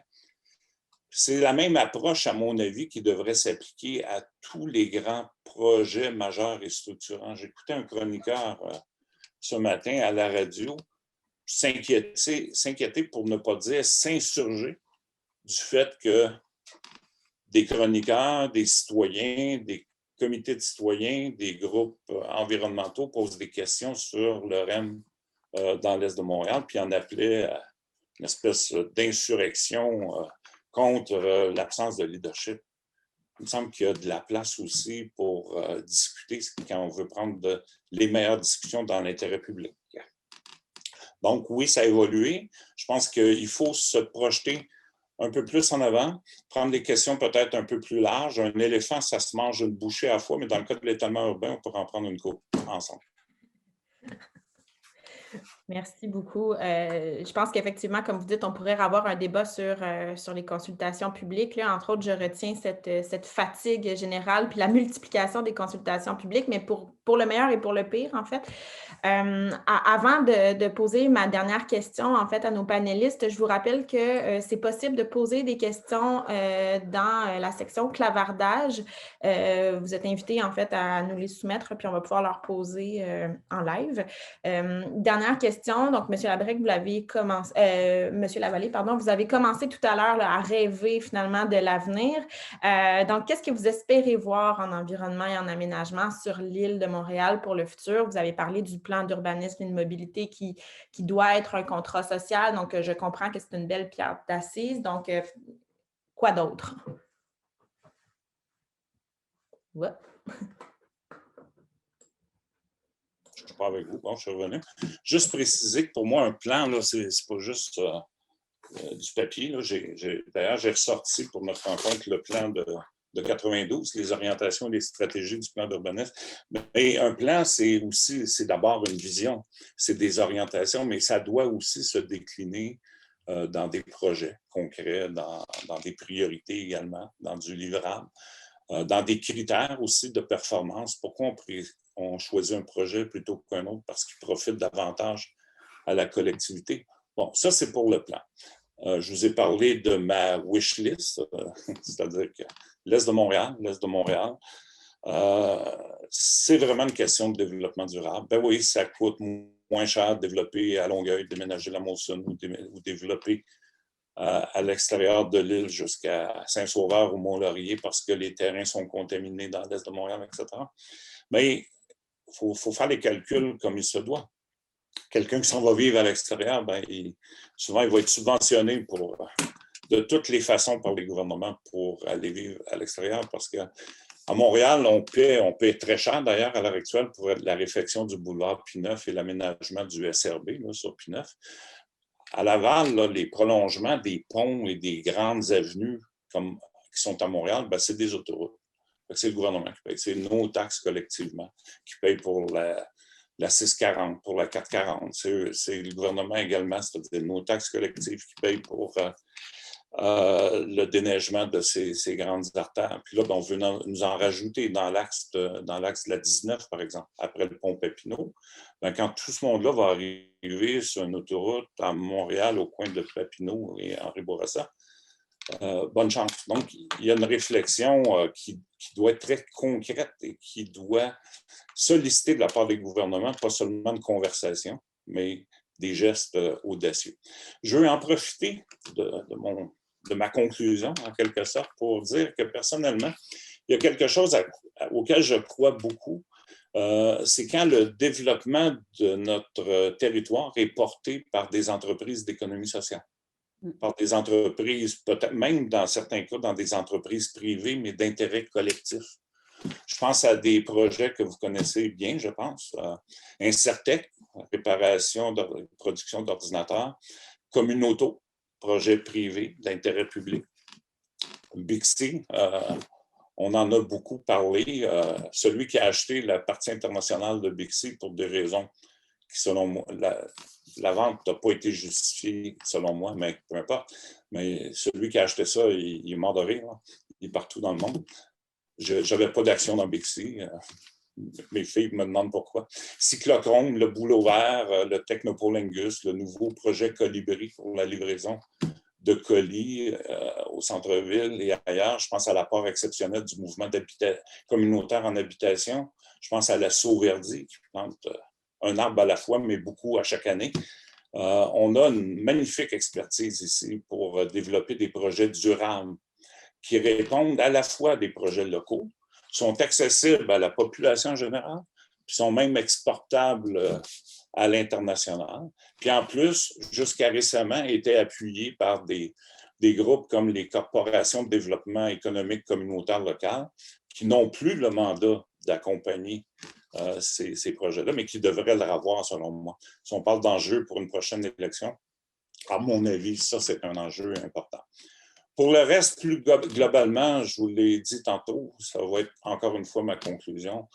C'est la même approche, à mon avis, qui devrait s'appliquer à tous les grands projets majeurs et structurants. J'écoutais un chroniqueur ce matin à la radio s'inquiéter, pour ne pas dire s'insurger, du fait que des chroniqueurs, des citoyens, des comités de citoyens, des groupes environnementaux posent des questions sur le REM dans l'Est de Montréal, puis en appelaient à une espèce d'insurrection contre l'absence de leadership. Il me semble qu'il y a de la place aussi pour discuter quand on veut prendre les meilleures discussions dans l'intérêt public. Donc oui, ça a évolué. Je pense qu'il faut se projeter un peu plus en avant, prendre des questions peut-être un peu plus larges. Un éléphant, ça se mange une bouchée à la fois, mais dans le cas de l'étalement urbain, on pourrait en prendre une coupe ensemble. Merci beaucoup. Je pense qu'effectivement, comme vous dites, on pourrait avoir un débat sur les consultations publiques. Là, entre autres, je retiens cette fatigue générale puis la multiplication des consultations publiques, mais pour le meilleur et pour le pire, en fait. Avant de poser ma dernière question, en fait, à nos panélistes, je vous rappelle que c'est possible de poser des questions dans la section clavardage. Vous êtes invités, en fait, à nous les soumettre, puis on va pouvoir leur poser en live. Dernière question. Donc, M. Labrec, vous l'avez commencé, M. Lavallée, pardon, vous avez commencé tout à l'heure à rêver finalement de l'avenir. Donc, qu'est-ce que vous espérez voir en environnement et en aménagement sur l'île de Montréal pour le futur? Vous avez parlé du plan d'urbanisme et de mobilité qui doit être un contrat social. Donc, je comprends que c'est une belle pierre d'assise. Donc, quoi d'autre? Ouais. Je ne suis pas avec vous. Bon, je suis revenu. Juste préciser que pour moi, un plan, ce n'est pas juste du papier. D'ailleurs, j'ai ressorti pour notre rencontre le plan de 92, les orientations et les stratégies du plan d'urbanisme. Mais un plan, c'est d'abord une vision, c'est des orientations, mais ça doit aussi se décliner dans des projets concrets, dans des priorités également, dans du livrable, dans des critères aussi de performance. Pourquoi on choisit un projet plutôt qu'un autre? Parce qu'il profite davantage à la collectivité. Bon, ça, c'est pour le plan. Je vous ai parlé de ma wish list, c'est-à-dire que l'Est de Montréal, c'est vraiment une question de développement durable. Ben oui, ça coûte moins cher de développer à Longueuil, déménager la Molson ou développer à l'extérieur de l'île jusqu'à Saint-Sauveur ou Mont-Laurier parce que les terrains sont contaminés dans l'Est de Montréal, etc. Mais faut faire les calculs comme il se doit. Quelqu'un qui s'en va vivre à l'extérieur, souvent, il va être subventionné de toutes les façons par les gouvernements pour aller vivre à l'extérieur parce qu'à Montréal, on paie très cher d'ailleurs à l'heure actuelle pour la réfection du boulevard P9 et l'aménagement du SRB là, sur P9. À Laval, là, les prolongements des ponts et des grandes avenues qui sont à Montréal, c'est des autoroutes. C'est le gouvernement qui paye. C'est nos taxes collectivement qui payent pour la 640, pour la 440. C'est le gouvernement également, c'est-à-dire nos taxes collectives qui payent pour le déneigement de ces grandes artères. Puis là, on veut nous en rajouter dans l'axe de la 19, par exemple, après le pont Papineau. Quand tout ce monde-là va arriver sur une autoroute à Montréal, au coin de Papineau et Henri Bourassa, bonne chance. Donc, il y a une réflexion qui doit être très concrète et qui doit solliciter de la part des gouvernements, pas seulement de conversation, mais des gestes audacieux. Je veux en profiter de ma conclusion, en quelque sorte, pour dire que personnellement, il y a quelque chose auquel je crois beaucoup, c'est quand le développement de notre territoire est porté par des entreprises d'économie sociale, par des entreprises, peut-être même dans certains cas, dans des entreprises privées, mais d'intérêt collectif. Je pense à des projets que vous connaissez bien, je pense. Incertec, réparation, production d'ordinateurs. Communauto, projet privé d'intérêt public. Bixi, on en a beaucoup parlé. Celui qui a acheté la partie internationale de Bixi pour des raisons qui, selon moi, la vente n'a pas été justifiée, selon moi, mais peu importe. Mais celui qui a acheté ça, il est mort de rire. Là. Il est partout dans le monde. Je n'avais pas d'action dans Bixi. Mes filles me demandent pourquoi. Cyclochrome, le boulot vert, le Technopolingus, le nouveau projet Colibri pour la livraison de colis au centre-ville et ailleurs. Je pense à l'apport exceptionnel du mouvement communautaire en habitation. Je pense à la Sauverdi qui plante un arbre à la fois, mais beaucoup à chaque année. On a une magnifique expertise ici pour développer des projets durables qui répondent à la fois à des projets locaux, sont accessibles à la population générale, puis sont même exportables à l'international. Puis en plus, jusqu'à récemment, étaient appuyés par des groupes comme les corporations de développement économique communautaire local, qui n'ont plus le mandat d'accompagner ces projets-là, mais qui devraient l'avoir, selon moi. Si on parle d'enjeux pour une prochaine élection, à mon avis, ça, c'est un enjeu important. Pour le reste, plus globalement, je vous l'ai dit tantôt, ça va être encore une fois ma conclusion.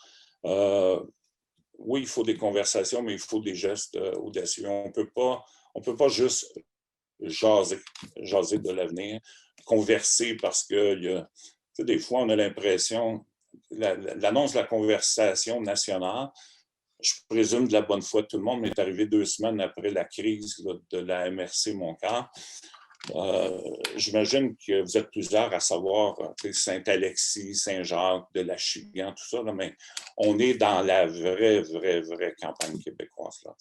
Oui, il faut des conversations, mais il faut des gestes audacieux. On ne peut pas juste jaser de l'avenir, converser parce que des fois, on a l'impression, l'annonce de la conversation nationale, je présume de la bonne foi de tout le monde, m'est arrivé 2 semaines après la crise là, de la MRC Montcalm. J'imagine que vous êtes plusieurs à savoir Saint-Alexis, Saint-Jacques, de la Chigan, tout ça, là, mais on est dans la vraie campagne québécoise. Là,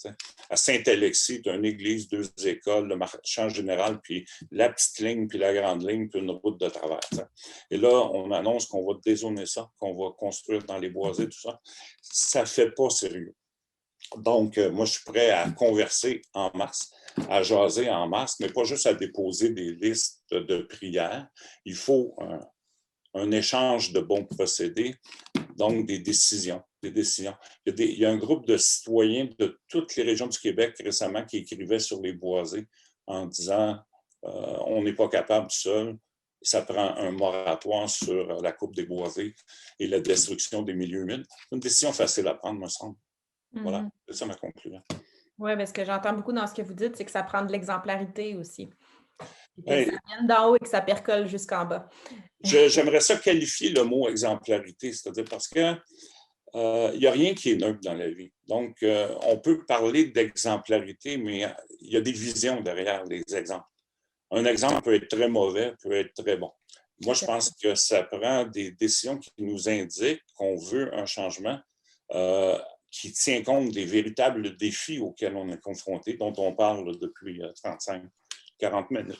à Saint-Alexis, tu as une église, 2 écoles, le marchand général, puis la petite ligne, puis la grande ligne, puis une route de travers. Et là, on annonce qu'on va dézoner ça, qu'on va construire dans les boisés, tout ça. Ça ne fait pas sérieux. Donc, moi, je suis prêt à converser en masse, à jaser en masse, mais pas juste à déposer des listes de prières. Il faut un échange de bons procédés, donc des décisions. Il y a un groupe de citoyens de toutes les régions du Québec récemment qui écrivaient sur les boisés en disant on n'est pas capable seul. Ça prend un moratoire sur la coupe des boisés et la destruction des milieux humides. C'est une décision facile à prendre, me semble. Voilà, c'est ça ma conclusion. Oui, mais ce que j'entends beaucoup dans ce que vous dites, c'est que ça prend de l'exemplarité aussi. Que Hey, ça vienne d'en haut et que ça percole jusqu'en bas. J'aimerais ça qualifier le mot exemplarité, c'est-à-dire parce que il n'y a rien qui est neutre dans la vie. Donc, on peut parler d'exemplarité, mais il y a des visions derrière les exemples. Un exemple peut être très mauvais, peut être très bon. Moi, je pense que ça prend des décisions qui nous indiquent qu'on veut un changement qui tient compte des véritables défis auxquels on est confronté, dont on parle depuis 35-40 minutes.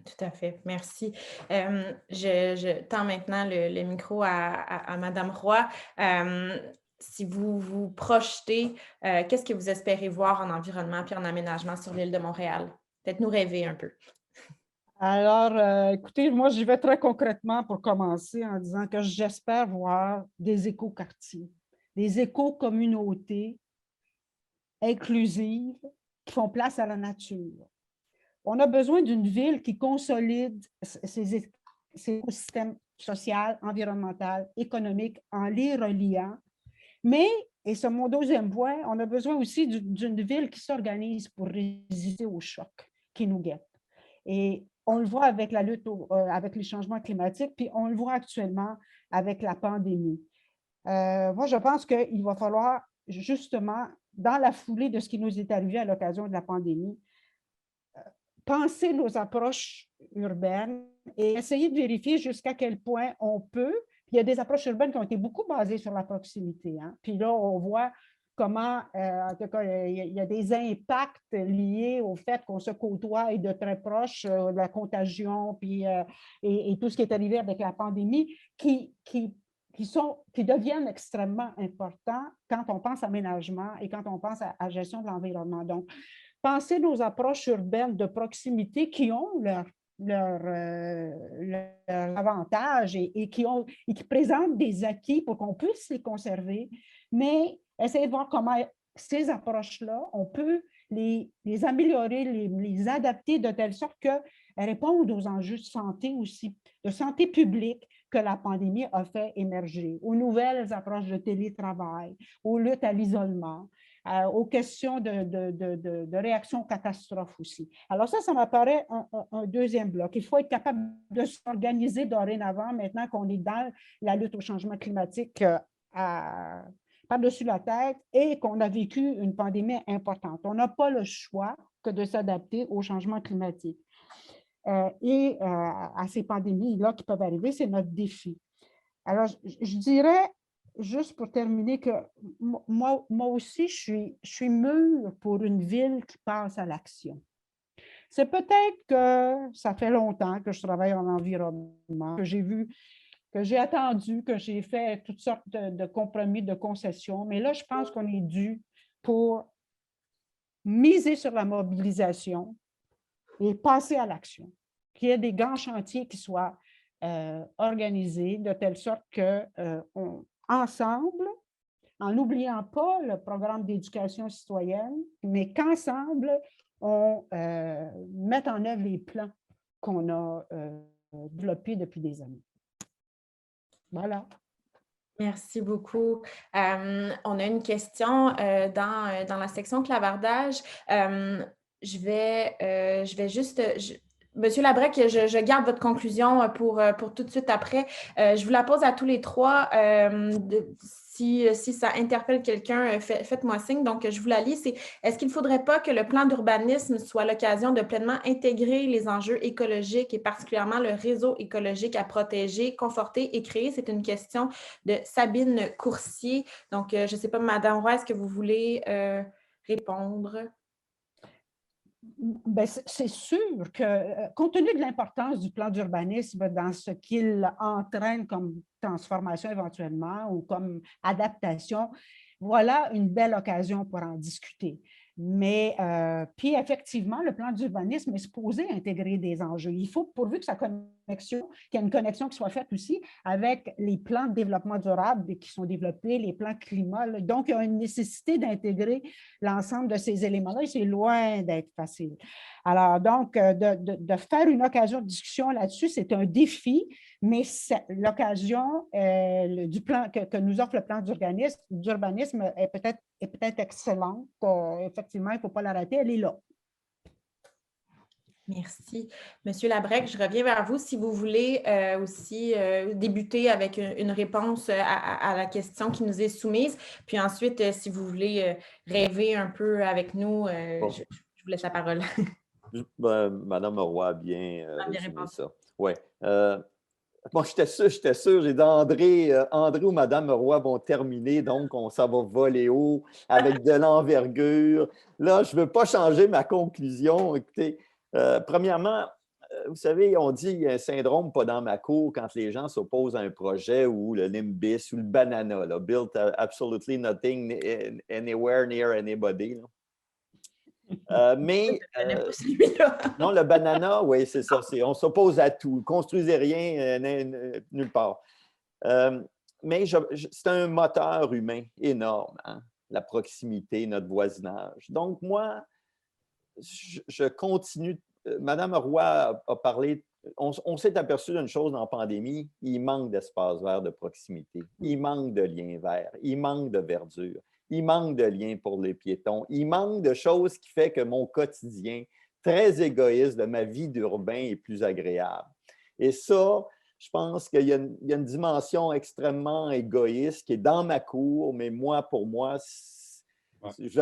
Tout à fait, merci. Je tends maintenant le micro à Madame Roy. Si vous vous projetez, qu'est-ce que vous espérez voir en environnement puis en aménagement sur l'île de Montréal? Peut-être nous rêver un peu. Alors, écoutez, moi, j'y vais très concrètement pour commencer en disant que j'espère voir des éco-quartiers, des éco-communautés inclusives qui font place à la nature. On a besoin d'une ville qui consolide ses écosystèmes social, environnemental, économique en les reliant. Mais, et c'est mon deuxième point, on a besoin aussi d'une ville qui s'organise pour résister aux chocs qui nous guettent. Et on le voit avec la lutte avec les changements climatiques, puis on le voit actuellement avec la pandémie. Moi, je pense qu'il va falloir justement, dans la foulée de ce qui nous est arrivé à l'occasion de la pandémie, penser nos approches urbaines et essayer de vérifier jusqu'à quel point on peut. Il y a des approches urbaines qui ont été beaucoup basées sur la proximité. Hein? Puis là, on voit comment, en tout cas, il y a des impacts liés au fait qu'on se côtoie et de très proche, de la contagion, puis, et tout ce qui est arrivé avec la pandémie, qui deviennent extrêmement importants quand on pense à aménagement et quand on pense à gestion de l'environnement. Donc, penser nos approches urbaines de proximité qui ont leur avantage et qui présentent des acquis pour qu'on puisse les conserver, mais essayer de voir comment ces approches-là, on peut les améliorer, les adapter de telle sorte qu'elles répondent aux enjeux de santé aussi, de santé publique que la pandémie a fait émerger, aux nouvelles approches de télétravail, aux luttes à l'isolement, aux questions de réaction aux catastrophes aussi. Alors ça m'apparaît un deuxième bloc. Il faut être capable de s'organiser dorénavant, maintenant qu'on est dans la lutte au changement climatique par-dessus la tête et qu'on a vécu une pandémie importante. On n'a pas le choix que de s'adapter au changement climatique. Et à ces pandémies-là qui peuvent arriver, c'est notre défi. Alors, je dirais, juste pour terminer, que moi aussi, je suis mûre pour une ville qui passe à l'action. C'est peut-être que ça fait longtemps que je travaille en environnement, que j'ai vu, que j'ai attendu, que j'ai fait toutes sortes de compromis, de concessions, mais là, je pense qu'on est dû pour miser sur la mobilisation et passer à l'action, qu'il y ait des grands chantiers qui soient organisés de telle sorte qu'ensemble, en n'oubliant pas le programme d'éducation citoyenne, mais qu'ensemble, on mette en œuvre les plans qu'on a développés depuis des années. Voilà. Merci beaucoup. On a une question dans la section clavardage. Je vais juste... Monsieur Labrec, je garde votre conclusion pour tout de suite après. Je vous la pose à tous les trois. Si ça interpelle quelqu'un, faites-moi signe. Donc, je vous la lis. Est-ce qu'il ne faudrait pas que le plan d'urbanisme soit l'occasion de pleinement intégrer les enjeux écologiques et particulièrement le réseau écologique à protéger, conforter et créer? C'est une question de Sabine Coursier. Donc, je ne sais pas, Madame Roy, est-ce que vous voulez répondre? Bien, c'est sûr que, compte tenu de l'importance du plan d'urbanisme dans ce qu'il entraîne comme transformation éventuellement ou comme adaptation, voilà une belle occasion pour en discuter. Mais, puis effectivement, le plan d'urbanisme est supposé intégrer des enjeux. Il faut, pourvu que qu'il y ait une connexion qui soit faite aussi avec les plans de développement durable qui sont développés, les plans climat. Donc, il y a une nécessité d'intégrer l'ensemble de ces éléments-là et c'est loin d'être facile. Alors, donc, de faire une occasion de discussion là-dessus, c'est un défi, mais l'occasion du plan que nous offre le plan d'urbanisme est peut-être excellente. Effectivement, il ne faut pas la rater, elle est là. Merci. Monsieur Labrec, je reviens vers vous si vous voulez aussi débuter avec une réponse à la question qui nous est soumise. Puis ensuite, si vous voulez rêver un peu avec nous, je vous laisse la parole. Madame Roy a bien résumé ça. Oui. Bon, j'étais sûr, j'ai dit André ou Madame Roy vont terminer, donc ça va voler haut avec de l'envergure. Là, je ne veux pas changer ma conclusion. Écoutez, premièrement, vous savez, on dit qu'il y a un syndrome pas dans ma cour quand les gens s'opposent à un projet ou le Nimbus ou le banana, là, built absolutely nothing anywhere near anybody. Mais non, le banana, oui, c'est ça. On s'oppose à tout. Construisez rien nulle part. Mais c'est un moteur humain énorme, hein, la proximité, notre voisinage. Donc, moi, je continue. Madame Roy a parlé, on s'est aperçu d'une chose dans la pandémie, il manque d'espace vert de proximité, il manque de liens verts, il manque de verdure, il manque de liens pour les piétons, il manque de choses qui font que mon quotidien, très égoïste de ma vie d'urbain, est plus agréable. Et ça, je pense qu'il y a une dimension extrêmement égoïste qui est dans ma cour, mais moi, pour moi, j'étais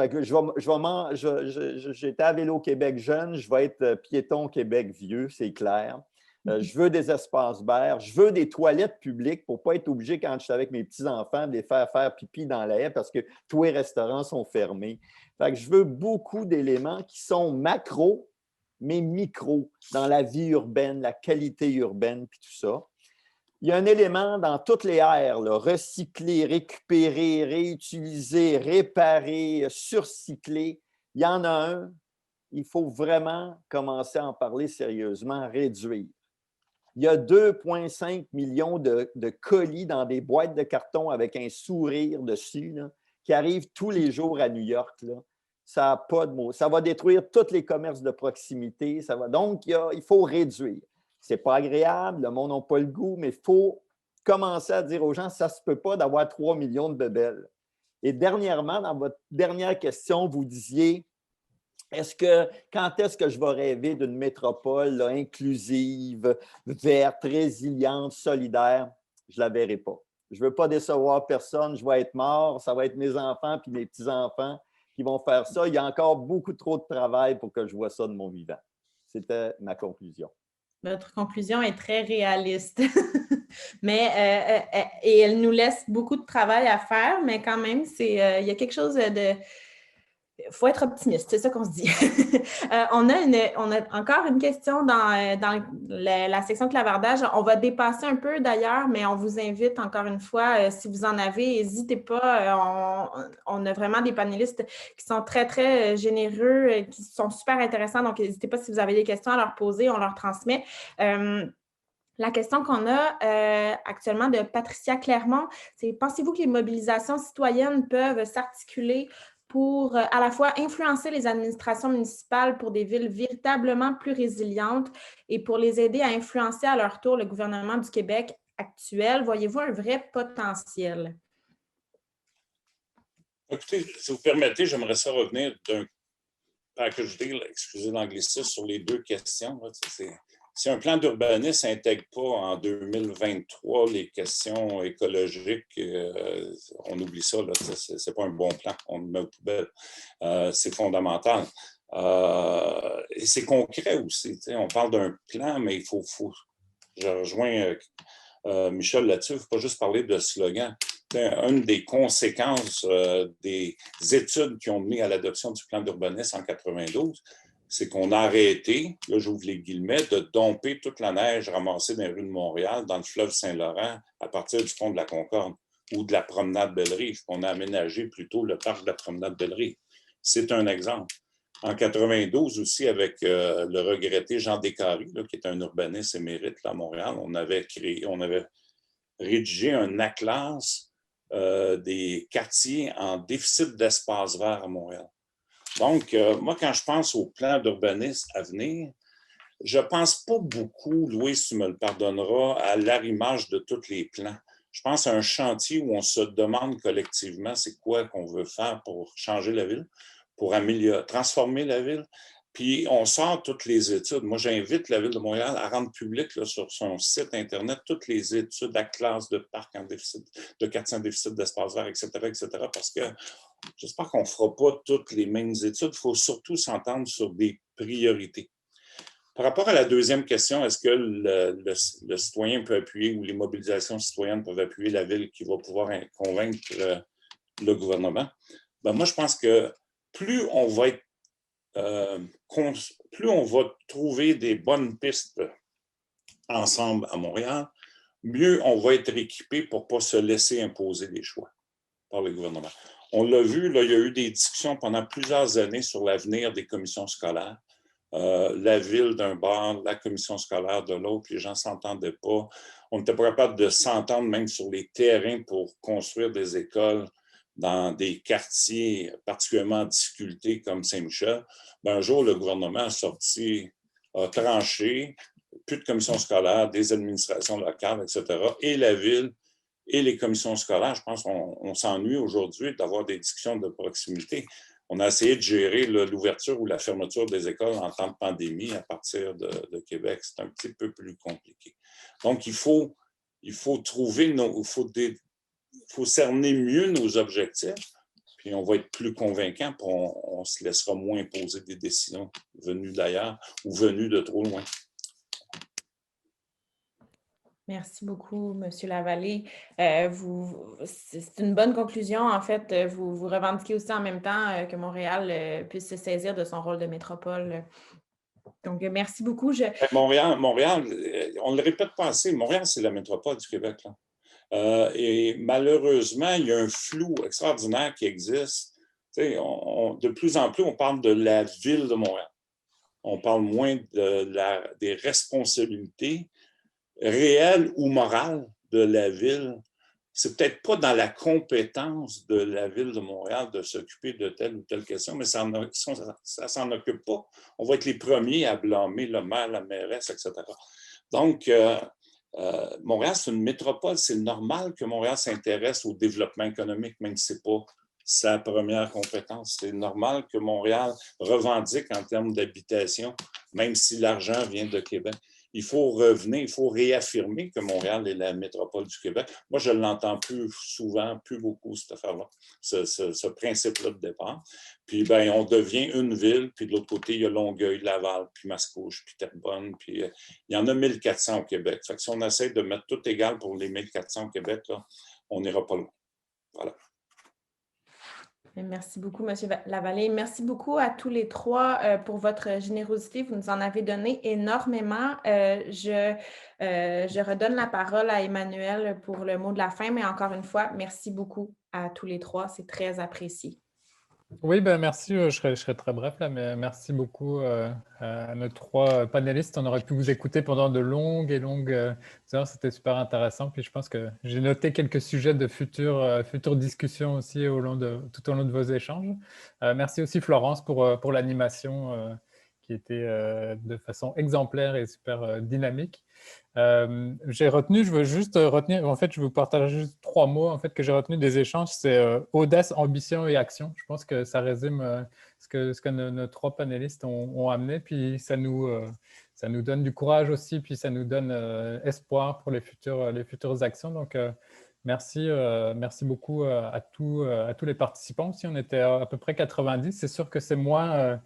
à Vélo Québec jeune, je vais être piéton Québec vieux, c'est clair. Je veux des espaces verts, je veux des toilettes publiques pour ne pas être obligé, quand je suis avec mes petits-enfants, de les faire pipi dans la haie parce que tous les restaurants sont fermés. Fait que je veux beaucoup d'éléments qui sont macro, mais micro dans la vie urbaine, la qualité urbaine, puis tout ça. Il y a un élément dans toutes les aires, là, recycler, récupérer, réutiliser, réparer, surcycler. Il y en a un, il faut vraiment commencer à en parler sérieusement, réduire. Il y a 2,5 millions de colis dans des boîtes de carton avec un sourire dessus, là, qui arrivent tous les jours à New York. Là. Ça n'a pas de mots. Ça va détruire tous les commerces de proximité. Donc, il faut réduire. Ce n'est pas agréable, le monde n'a pas le goût, mais il faut commencer à dire aux gens, ça ne se peut pas d'avoir 3 millions de bébelles. Et dernièrement, dans votre dernière question, vous disiez, quand est-ce que je vais rêver d'une métropole là, inclusive, verte, résiliente, solidaire? Je ne la verrai pas. Je ne veux pas décevoir personne, je vais être mort, ça va être mes enfants puis mes petits-enfants qui vont faire ça. Il y a encore beaucoup trop de travail pour que je vois ça de mon vivant. C'était ma conclusion. Votre conclusion est très réaliste, mais et elle nous laisse beaucoup de travail à faire, mais quand même, il y a quelque chose de... Il faut être optimiste, c'est ça qu'on se dit. On a encore une question dans la section clavardage. On va dépasser un peu d'ailleurs, mais on vous invite encore une fois, si vous en avez, n'hésitez pas. On a vraiment des panélistes qui sont très, très généreux, qui sont super intéressants. Donc, n'hésitez pas si vous avez des questions à leur poser, on leur transmet. La question qu'on a actuellement de Patricia Clermont, c'est « Pensez-vous que les mobilisations citoyennes peuvent s'articuler pour à la fois influencer les administrations municipales pour des villes véritablement plus résilientes et pour les aider à influencer à leur tour le gouvernement du Québec actuel? Voyez-vous un vrai potentiel? » Écoutez, si vous permettez, j'aimerais ça revenir d'un package deal, excusez l'anglicisme, sur les deux questions. Si un plan d'urbanisme n'intègre pas en 2023 les questions écologiques, on oublie ça, ce n'est pas un bon plan, on le met aux poubelles. C'est fondamental. Et c'est concret aussi. On parle d'un plan, mais il faut je rejoins Michel là-dessus, il ne faut pas juste parler de slogan. Une des conséquences des études qui ont mené à l'adoption du plan d'urbanisme en 92, c'est qu'on a arrêté, là j'ouvre les guillemets, de domper toute la neige ramassée dans les rues de Montréal, dans le fleuve Saint-Laurent, à partir du pont de la Concorde ou de la promenade Belle-Rive. On a aménagé plutôt le parc de la promenade Belle-Rive. C'est un exemple. En 92 aussi, avec le regretté Jean Descaries, là, qui est un urbaniste émérite là, à Montréal, on avait rédigé un atlas des quartiers en déficit d'espace vert à Montréal. Donc, moi, quand je pense au plan d'urbanisme à venir, je ne pense pas beaucoup, Louise, tu me le pardonneras, à l'arrimage de tous les plans. Je pense à un chantier où on se demande collectivement c'est quoi qu'on veut faire pour changer la ville, pour transformer la ville. Puis, on sort toutes les études. Moi, j'invite la Ville de Montréal à rendre public là, sur son site Internet toutes les études à classe de parcs en déficit, de quartiers en déficit d'espace vert, etc., parce que j'espère qu'on ne fera pas toutes les mêmes études. Il faut surtout s'entendre sur des priorités. Par rapport à la deuxième question, est-ce que le citoyen peut appuyer ou les mobilisations citoyennes peuvent appuyer la Ville qui va pouvoir convaincre le gouvernement? Ben, moi, je pense que plus on va être plus on va trouver des bonnes pistes ensemble à Montréal, mieux on va être équipé pour ne pas se laisser imposer des choix par le gouvernement. On l'a vu, là, il y a eu des discussions pendant plusieurs années sur l'avenir des commissions scolaires. La ville d'un bord, la commission scolaire de l'autre, les gens ne s'entendaient pas. On n'était pas capable de s'entendre même sur les terrains pour construire des écoles dans des quartiers particulièrement en difficulté comme Saint-Michel. Ben, un jour, le gouvernement a tranché, plus de commissions scolaires, des administrations locales, etc. Et la ville et les commissions scolaires, je pense qu'on s'ennuie aujourd'hui d'avoir des discussions de proximité. On a essayé de gérer l'ouverture ou la fermeture des écoles en temps de pandémie à partir de Québec. C'est un petit peu plus compliqué. Donc, il faut trouver il faut cerner mieux nos objectifs, puis on va être plus convaincant, puis on se laissera moins imposer des décisions venues d'ailleurs ou venues de trop loin. Merci beaucoup, M. Lavallée. C'est une bonne conclusion. En fait, vous revendiquez aussi en même temps que Montréal puisse se saisir de son rôle de métropole. Donc, merci beaucoup. Montréal, on ne le répète pas assez, Montréal, c'est la métropole du Québec, là. Et malheureusement, il y a un flou extraordinaire qui existe. De plus en plus, on parle de la ville de Montréal. On parle moins des responsabilités réelles ou morales de la ville. C'est peut-être pas dans la compétence de la ville de Montréal de s'occuper de telle ou telle question, mais ça s'en occupe pas. On va être les premiers à blâmer le maire, la mairesse, etc. Donc, Montréal, c'est une métropole. C'est normal que Montréal s'intéresse au développement économique, même si ce n'est pas sa première compétence. C'est normal que Montréal revendique en termes d'habitation, même si l'argent vient de Québec. Il faut revenir, il faut réaffirmer que Montréal est la métropole du Québec. Moi, je ne l'entends plus souvent, plus beaucoup, cette affaire-là, ce principe-là de départ. Puis, ben, on devient une ville, puis de l'autre côté, il y a Longueuil, Laval, puis Mascouche, puis Terrebonne, puis il y en a 1400 au Québec. Fait que si on essaie de mettre tout égal pour les 1400 au Québec, là, on n'ira pas loin. Voilà. Merci beaucoup, M. Lavallée. Merci beaucoup à tous les trois pour votre générosité. Vous nous en avez donné énormément. Je redonne la parole à Emmanuel pour le mot de la fin, mais encore une fois, merci beaucoup à tous les trois. C'est très apprécié. Oui, ben merci. Je serai très bref là, mais merci beaucoup à nos trois panélistes. On aurait pu vous écouter pendant de longues heures. C'était super intéressant. Puis je pense que j'ai noté quelques sujets de futures discussions aussi tout au long de vos échanges. Merci aussi Florence pour l'animation qui était de façon exemplaire et super dynamique. Je veux juste retenir, en fait, je vous partage juste 3 mots en fait, que j'ai retenu des échanges, c'est audace, ambition et action. Je pense que ça résume ce que nos 3 panélistes ont amené, puis ça nous donne du courage aussi, puis ça nous donne espoir pour les futures actions. Donc, merci beaucoup à tous les participants. Si on était à peu près 90, c'est sûr que c'est moins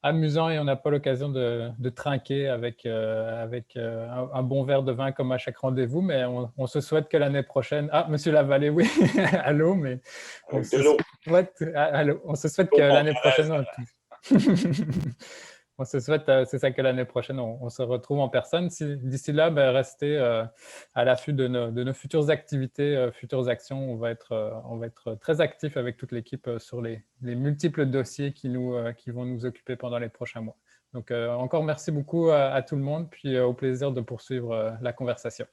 amusant et on n'a pas l'occasion de trinquer avec un bon verre de vin comme à chaque rendez-vous, mais on se souhaite que l'année prochaine… Ah, Monsieur Lavallée, oui, allô, mais on se souhaite que l'année prochaine… On se souhaite, c'est ça, que l'année prochaine, on se retrouve en personne. D'ici là, ben, restez à l'affût de nos futures activités, futures actions. On va être très actifs avec toute l'équipe sur les multiples dossiers qui vont nous occuper pendant les prochains mois. Donc, encore merci beaucoup à tout le monde, puis au plaisir de poursuivre la conversation.